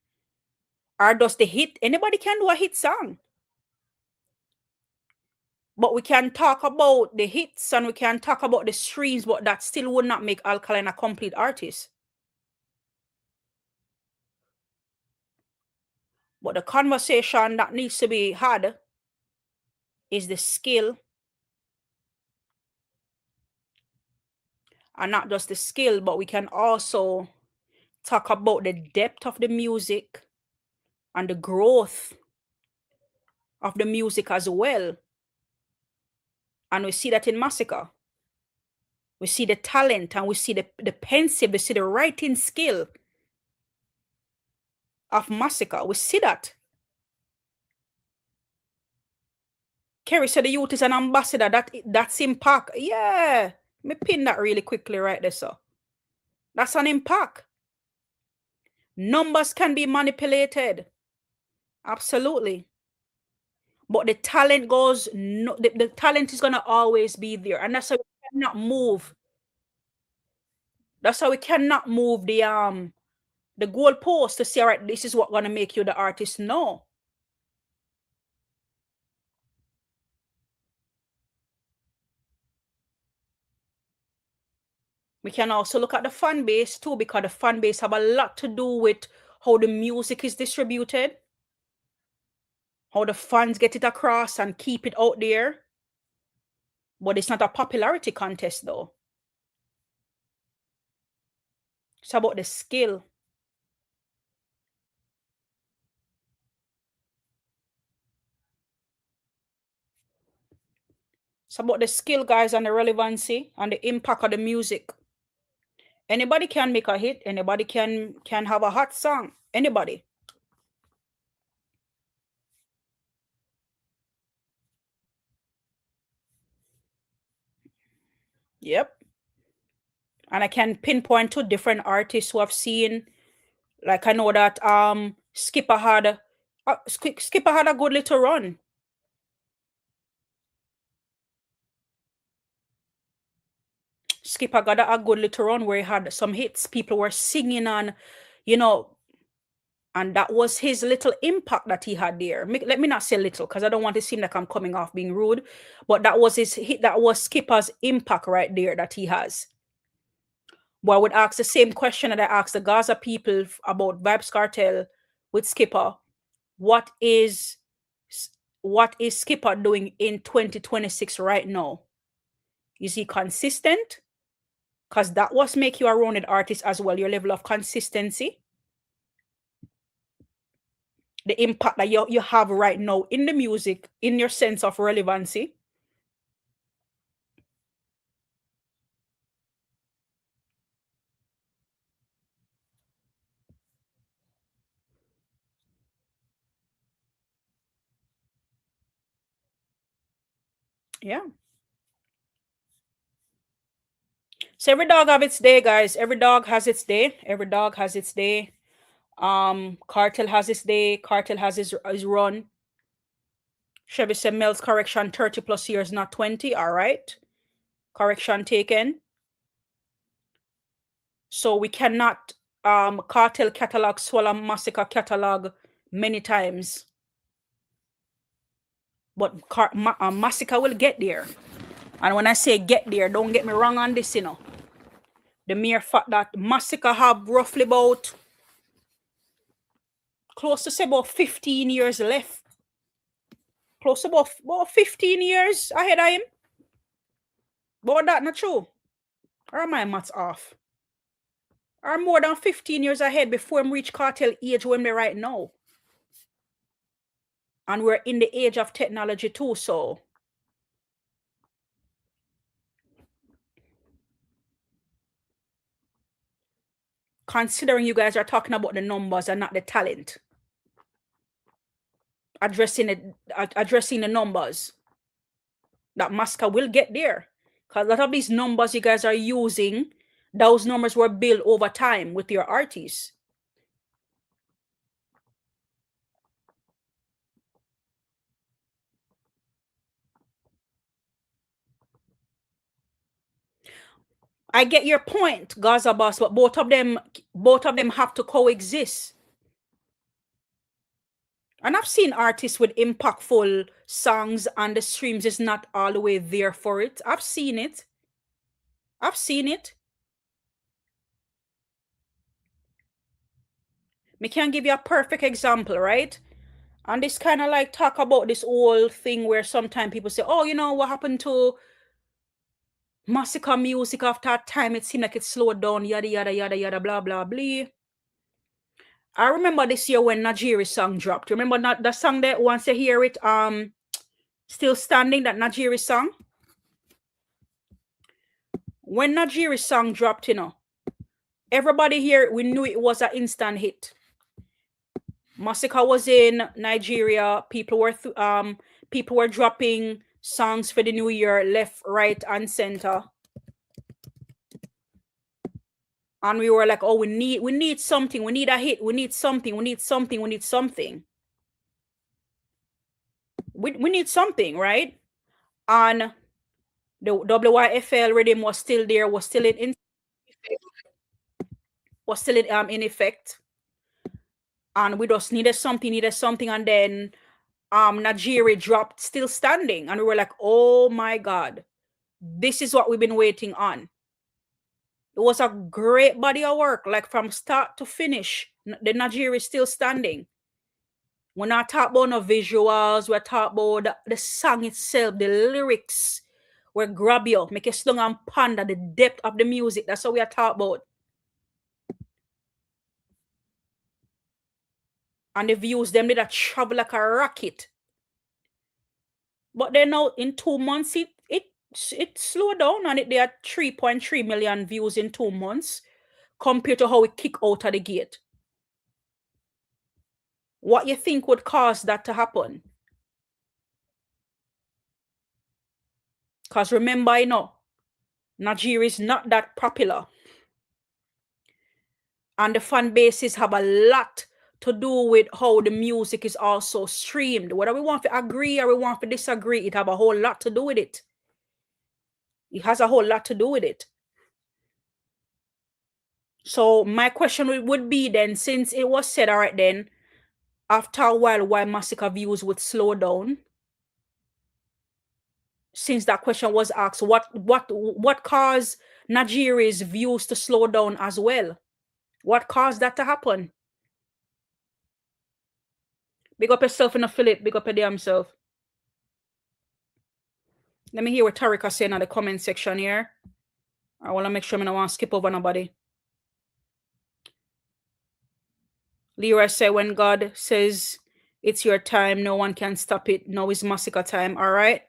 Or does the hit, anybody can do a hit song. But we can talk about the hits and we can talk about the streams, but that still would not make Alkaline a complete artist. But the conversation that needs to be had is the skill. And not just the skill, but we can also talk about the depth of the music and the growth of the music as well. And we see that in Masicka. We see the talent and we see the pensive, we see the writing skill of Masicka. We see that. Kerry said the youth is an ambassador. That's impact. Yeah. Me pin that really quickly right there, sir. That's an impact. Numbers can be manipulated. Absolutely. But the talent goes, no, the talent is going to always be there. And that's how we cannot move. That's how we cannot move the goalpost to say, all right, this is what going to make you the artist. No. We can also look at the fan base too, because the fan base have a lot to do with how the music is distributed, how the fans get it across and keep it out there. But it's not a popularity contest though. It's about the skill. It's about the skill, guys, and the relevancy and the impact of the music. Anybody can make a hit. Anybody can have a hot song. Anybody. Yep. And I can pinpoint to different artists who I've seen. Like I know that Skipper had a good little run. Skipper got a good little run where he had some hits. People were singing on, you know, and that was his little impact that he had there. Let me not say little, because I don't want to seem like I'm coming off being rude, but that was his hit. That was Skipper's impact right there that he has. Well, I would ask the same question that I asked the Gaza people about Vybz Kartel with Skipper. What is Skipper doing in 2026 right now? Is he consistent? Because that was make you a rounded artist as well, your level of consistency. The impact that you have right now in the music, in your sense of relevancy. Yeah. So every dog have its day, guys. Every dog has its day. Every dog has its day. Kartel has his day. Kartel has his run. Chevy said Mellz correction 30 plus years, not 20. All right. Correction taken. So we cannot Kartel catalog swallow Masicka catalog many times. But Masicka will get there. And when I say get there, don't get me wrong on this, you know. The mere fact that Masicka have roughly about close to say about 15 years left. Close to about 15 years ahead of him. But that not true. Or my maths off? Or more than 15 years ahead before him reach Kartel age when we're right now. And we're in the age of technology too, so considering you guys are talking about the numbers and not the talent. Addressing the numbers. That Masicka will get there. Because a lot of these numbers you guys are using, those numbers were built over time with your artists. I get your point, Gaza Boss, but both of them have to coexist. And I've seen artists with impactful songs and the streams is not all the way there for it. I've seen it. I've seen it. Me can give you a perfect example, right? And this kind of like talk about this whole thing where sometimes people say, oh, you know, what happened to Masicka music after that time? It seemed like it slowed down, yada, yada, yada, yada, blah, blah, blah. I remember this year when Nigeria's song dropped. Remember that the song that once you hear it, Still Standing, that Nigeria's song? when Nigeria's song dropped, everybody here, we knew it was an instant hit. Masicka was in Nigeria. People were dropping songs for the new year, left, right, and center. And we were like, oh, we need something. We need a hit. We need something. We need something. We need something. We need something, right? And the WYFL rhythm was still there, was still in effect. And we just needed something, and then Nigeria dropped Still Standing, and we were like, oh my God, this is what we've been waiting on. It was a great body of work, like from start to finish. The Nigeria is Still Standing. We're not talking about no visuals, we're talking about the song itself, the lyrics. We're grab you, make you slung and ponder the depth of the music. That's what we are talking about. And the views, them did a travel like a rocket. But then now in 2 months, it slowed down, and they had 3.3 million views in 2 months compared to how we kick out of the gate. What you think would cause that to happen? Because remember, Nigeria is not that popular. And the fan bases have a lot to do with how the music is also streamed. Whether we want to agree or we want to disagree, it have a whole lot to do with it. It has a whole lot to do with it. So my question would be then, since it was said, all right then, after a while, why Masicka views would slow down? Since that question was asked, what caused Nigeria's views to slow down as well? What caused that to happen? Big up yourself in a Philip, big up your damn self. Let me hear what Tariq is saying in the comment section here. I want to make sure I don't want to skip over nobody. Leroy said, when God says it's your time, no one can stop it. Now is Masicka time. All right.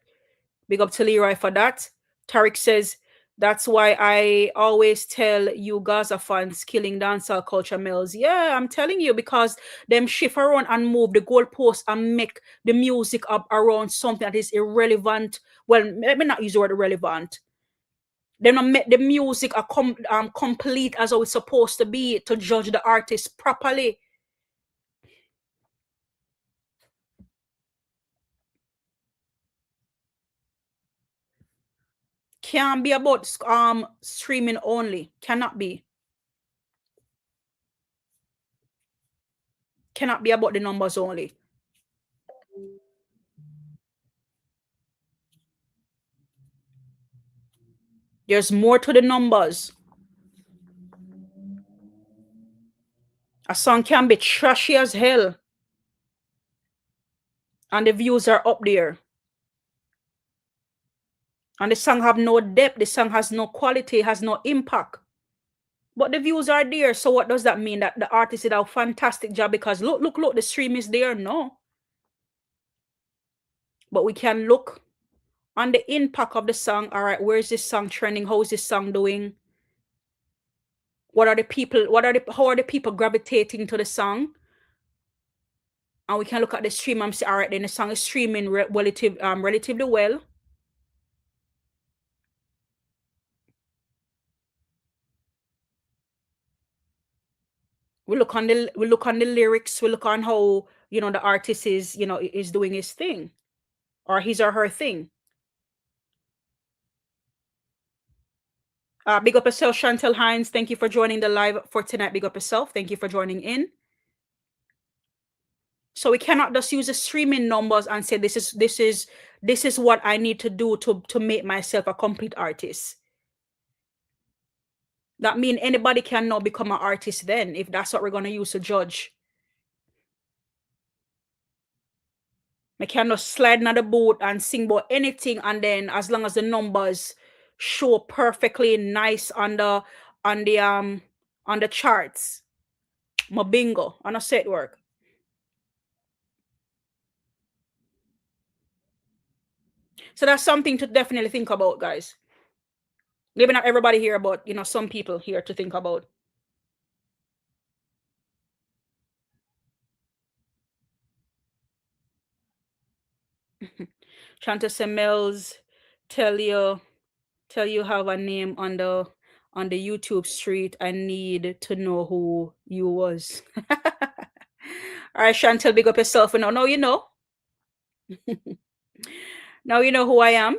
Big up to Leroy for that. Tariq says, that's why I always tell you Gaza fans killing dancehall culture, Mellz. Yeah, I'm telling you, because them shift around and move the goalposts and make the music up around something that is irrelevant. Well, let me not use the word irrelevant. Then I make the music complete as how it's supposed to be to judge the artist properly. Can't be about streaming only. Cannot be. Cannot be about the numbers only. There's more to the numbers. A song can be trashy as hell, and the views are up there. And the song have no depth, the song has no quality, has no impact. But the views are there. So what does that mean? That the artist did a fantastic job because look, the stream is there? No. But we can look on the impact of the song. All right, where is this song trending? How is this song doing? What are the people, how are the people gravitating to the song? And we can look at the stream and say, all right, then the song is streaming relatively well. We look on the lyrics, we look on how, the artist is, is doing his thing or his or her thing. Big up yourself, Chantel Hines. Thank you for joining the live for tonight. Big up yourself. Thank you for joining in. So we cannot just use the streaming numbers and say this is what I need to do to make myself a complete artist. That means anybody can now become an artist then, if that's what we're going to use to judge. I cannot slide on the boat and sing about anything, and then as long as the numbers show perfectly nice on the charts, my bingo on a set work. So that's something to definitely think about, guys. Maybe not everybody here, but some people here to think about. Chanta Mellz tell you have a name on the YouTube street. I need to know who you was. All right, Chantel, big up yourself. No, you know. Now you know who I am.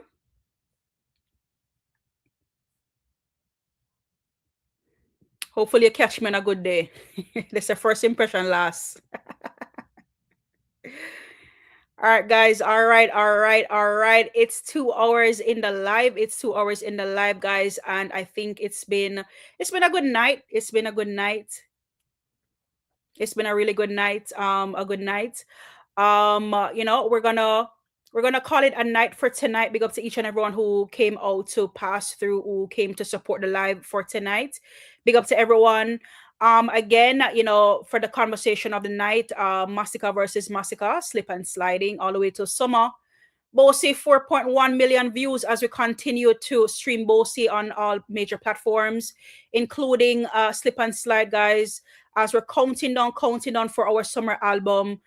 Hopefully you catch me on a good day. That's the first impression last. All right, guys. All right. It's 2 hours in the live. It's 2 hours in the live, guys. And I think it's been a good night. It's been a good night. It's been a really good night. A good night. We're gonna call it a night for tonight. Big up to each and everyone who came out to pass through, who came to support the live for tonight. Big up to everyone. Again, for the conversation of the night, Masicka versus Masicka, slip and sliding all the way to summer. Boasty 4.1 million views as we continue to stream Boasty on all major platforms, including Slip and Slide, guys, as we're counting down for our summer album.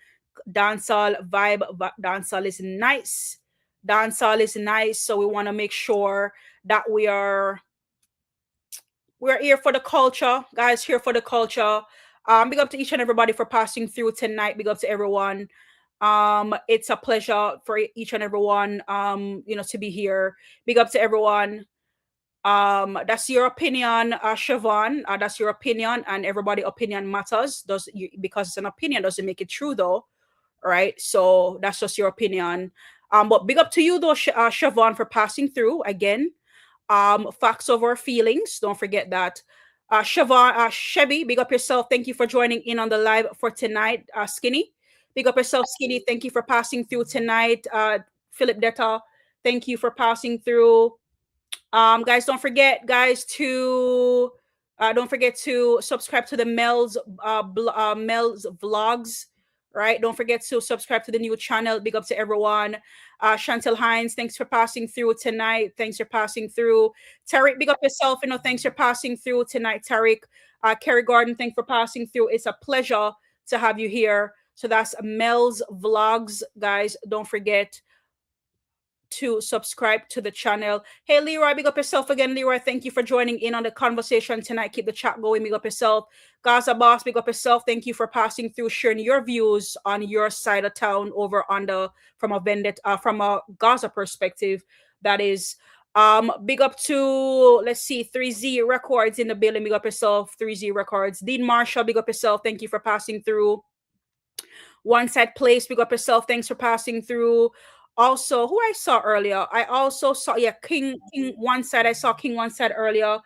Dancehall vibe. Dancehall is nice. Dancehall is nice. So we want to make sure that we're here for the culture, guys, here for the culture. Big up to each and everybody for passing through tonight. Big up to everyone. It's a pleasure for each and everyone, to be here. Big up to everyone. That's your opinion, Siobhan. That's your opinion, and everybody opinion matters. Because it's an opinion doesn't make it true, though, right? So that's just your opinion. But big up to you, though, Siobhan, for passing through again. Facts over feelings. Don't forget that. Siobhan, Chevy, big up yourself. Thank you for joining in on the live for tonight. Skinny, big up yourself, Skinny. Thank you for passing through tonight. Philip Detta, thank you for passing through. Guys, don't forget to subscribe to the Mellz vlogs. Right, don't forget to subscribe to the new channel. Big up to everyone. Chantel Hines, thanks for passing through tonight. Thanks for passing through. Tariq, big up yourself. Thanks for passing through tonight, Tariq. Kerry Gordon, thanks for passing through. It's a pleasure to have you here. So that's Mellz vlogs, guys. Don't forget to subscribe to the channel. Hey, Leroy, big up yourself again. Leroy, thank you for joining in on the conversation tonight. Keep the chat going. Big up yourself. Gaza Boss, big up yourself. Thank you for passing through, sharing your views on your side of town over on from a Gaza perspective. That is. Big up to, let's see, 3Z Records in the building. Big up yourself, 3Z Records. Dean Marshall, big up yourself. Thank you for passing through. One Side Place, big up yourself. Thanks for passing through. Also, who I saw earlier, I also saw, King One Side. I saw King One Side earlier.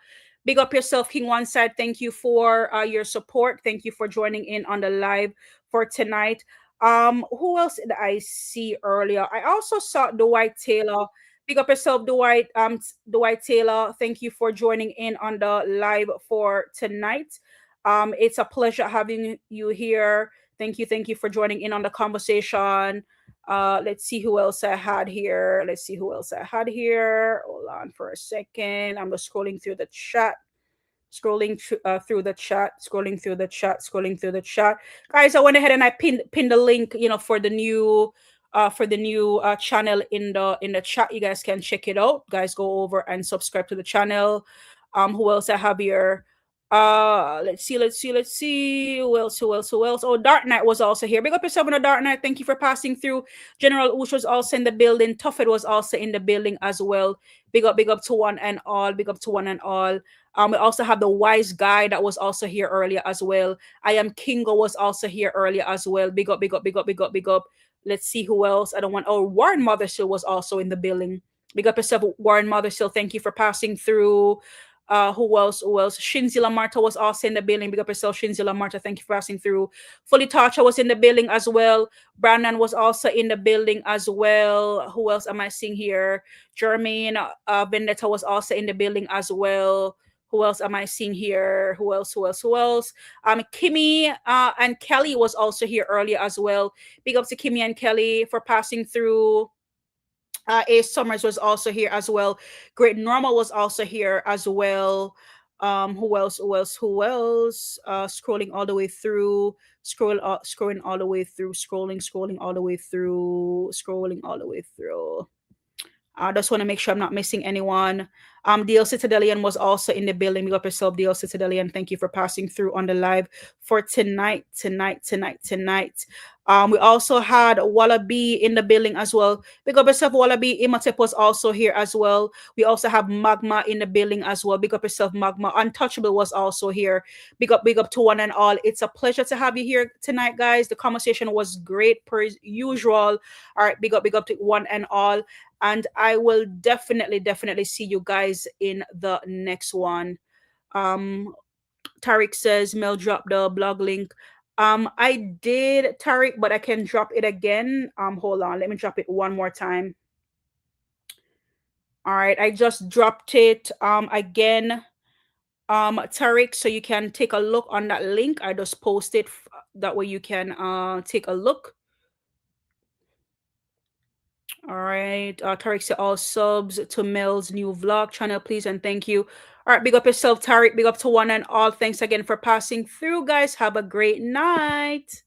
Big up yourself, King One Side. Thank you for your support. Thank you for joining in on the live for tonight. Who else did I see earlier? I also saw Dwight Taylor. Big up yourself, Dwight. Dwight Taylor. Thank you for joining in on the live for tonight. It's a pleasure having you here. Thank you for joining in on the conversation. Let's see who else I had here. Hold on for a second. I'm just scrolling through the chat. Guys, I went ahead and I pinned the link, for the new channel in the chat. You guys can check it out. Guys, go over and subscribe to the channel. Who else I have here? Let's see. Who else? Oh, Dark Knight was also here. Big up yourself on the Dark Knight. Thank you for passing through. General Ush was also in the building. Tuffet was also in the building as well. Big up to one and all. We also have the Wise Guy that was also here earlier as well. I Am Kingo was also here earlier as well. Big up. Let's see who else. Warren Mothersill was also in the building. Big up yourself, Warren Mothersill. Thank you for passing through. Who else? Shinzilla Marta was also in the building. Big up yourself, Shinzilla Marta. Thank you for passing through. Fully Tacha was in the building as well. Brandon was also in the building as well. Who else am I seeing here? Jermaine Vendetta was also in the building as well. Who else am I seeing here? Who else? Kimmy and Kelly was also here earlier as well. Big up to Kimmy and Kelly for passing through. A Summers was also here as well. Great Normal was also here as well. Who else? Who else? Who else? Scrolling all the way through, scrolling all the way through, scrolling all the way through, scrolling all the way through. I just want to make sure I'm not missing anyone. DL Citadelian was also in the building. Big up yourself, DL Citadelian. Thank you for passing through on the live for tonight. We also had Wallaby in the building as well. Big up yourself, Wallaby. Imhotep was also here as well. We also have Magma in the building as well. Big up yourself, Magma. Untouchable was also here. Big up to one and all. It's a pleasure to have you here tonight, guys. The conversation was great per usual. All right, big up to one and all. And I will definitely see you guys in the next one. Tariq says Mel dropped the blog link. I did, Tariq, but I can drop it again. Hold on, let me drop it one more time. All right, I just dropped it again, Tariq, so you can take a look on that link. I just posted that way you can take a look. All right, Tariq said all subs to Mellz new vlog channel, please and thank you. All right, big up yourself, Tariq. Big up to one and all. Thanks again for passing through, guys. Have a great night.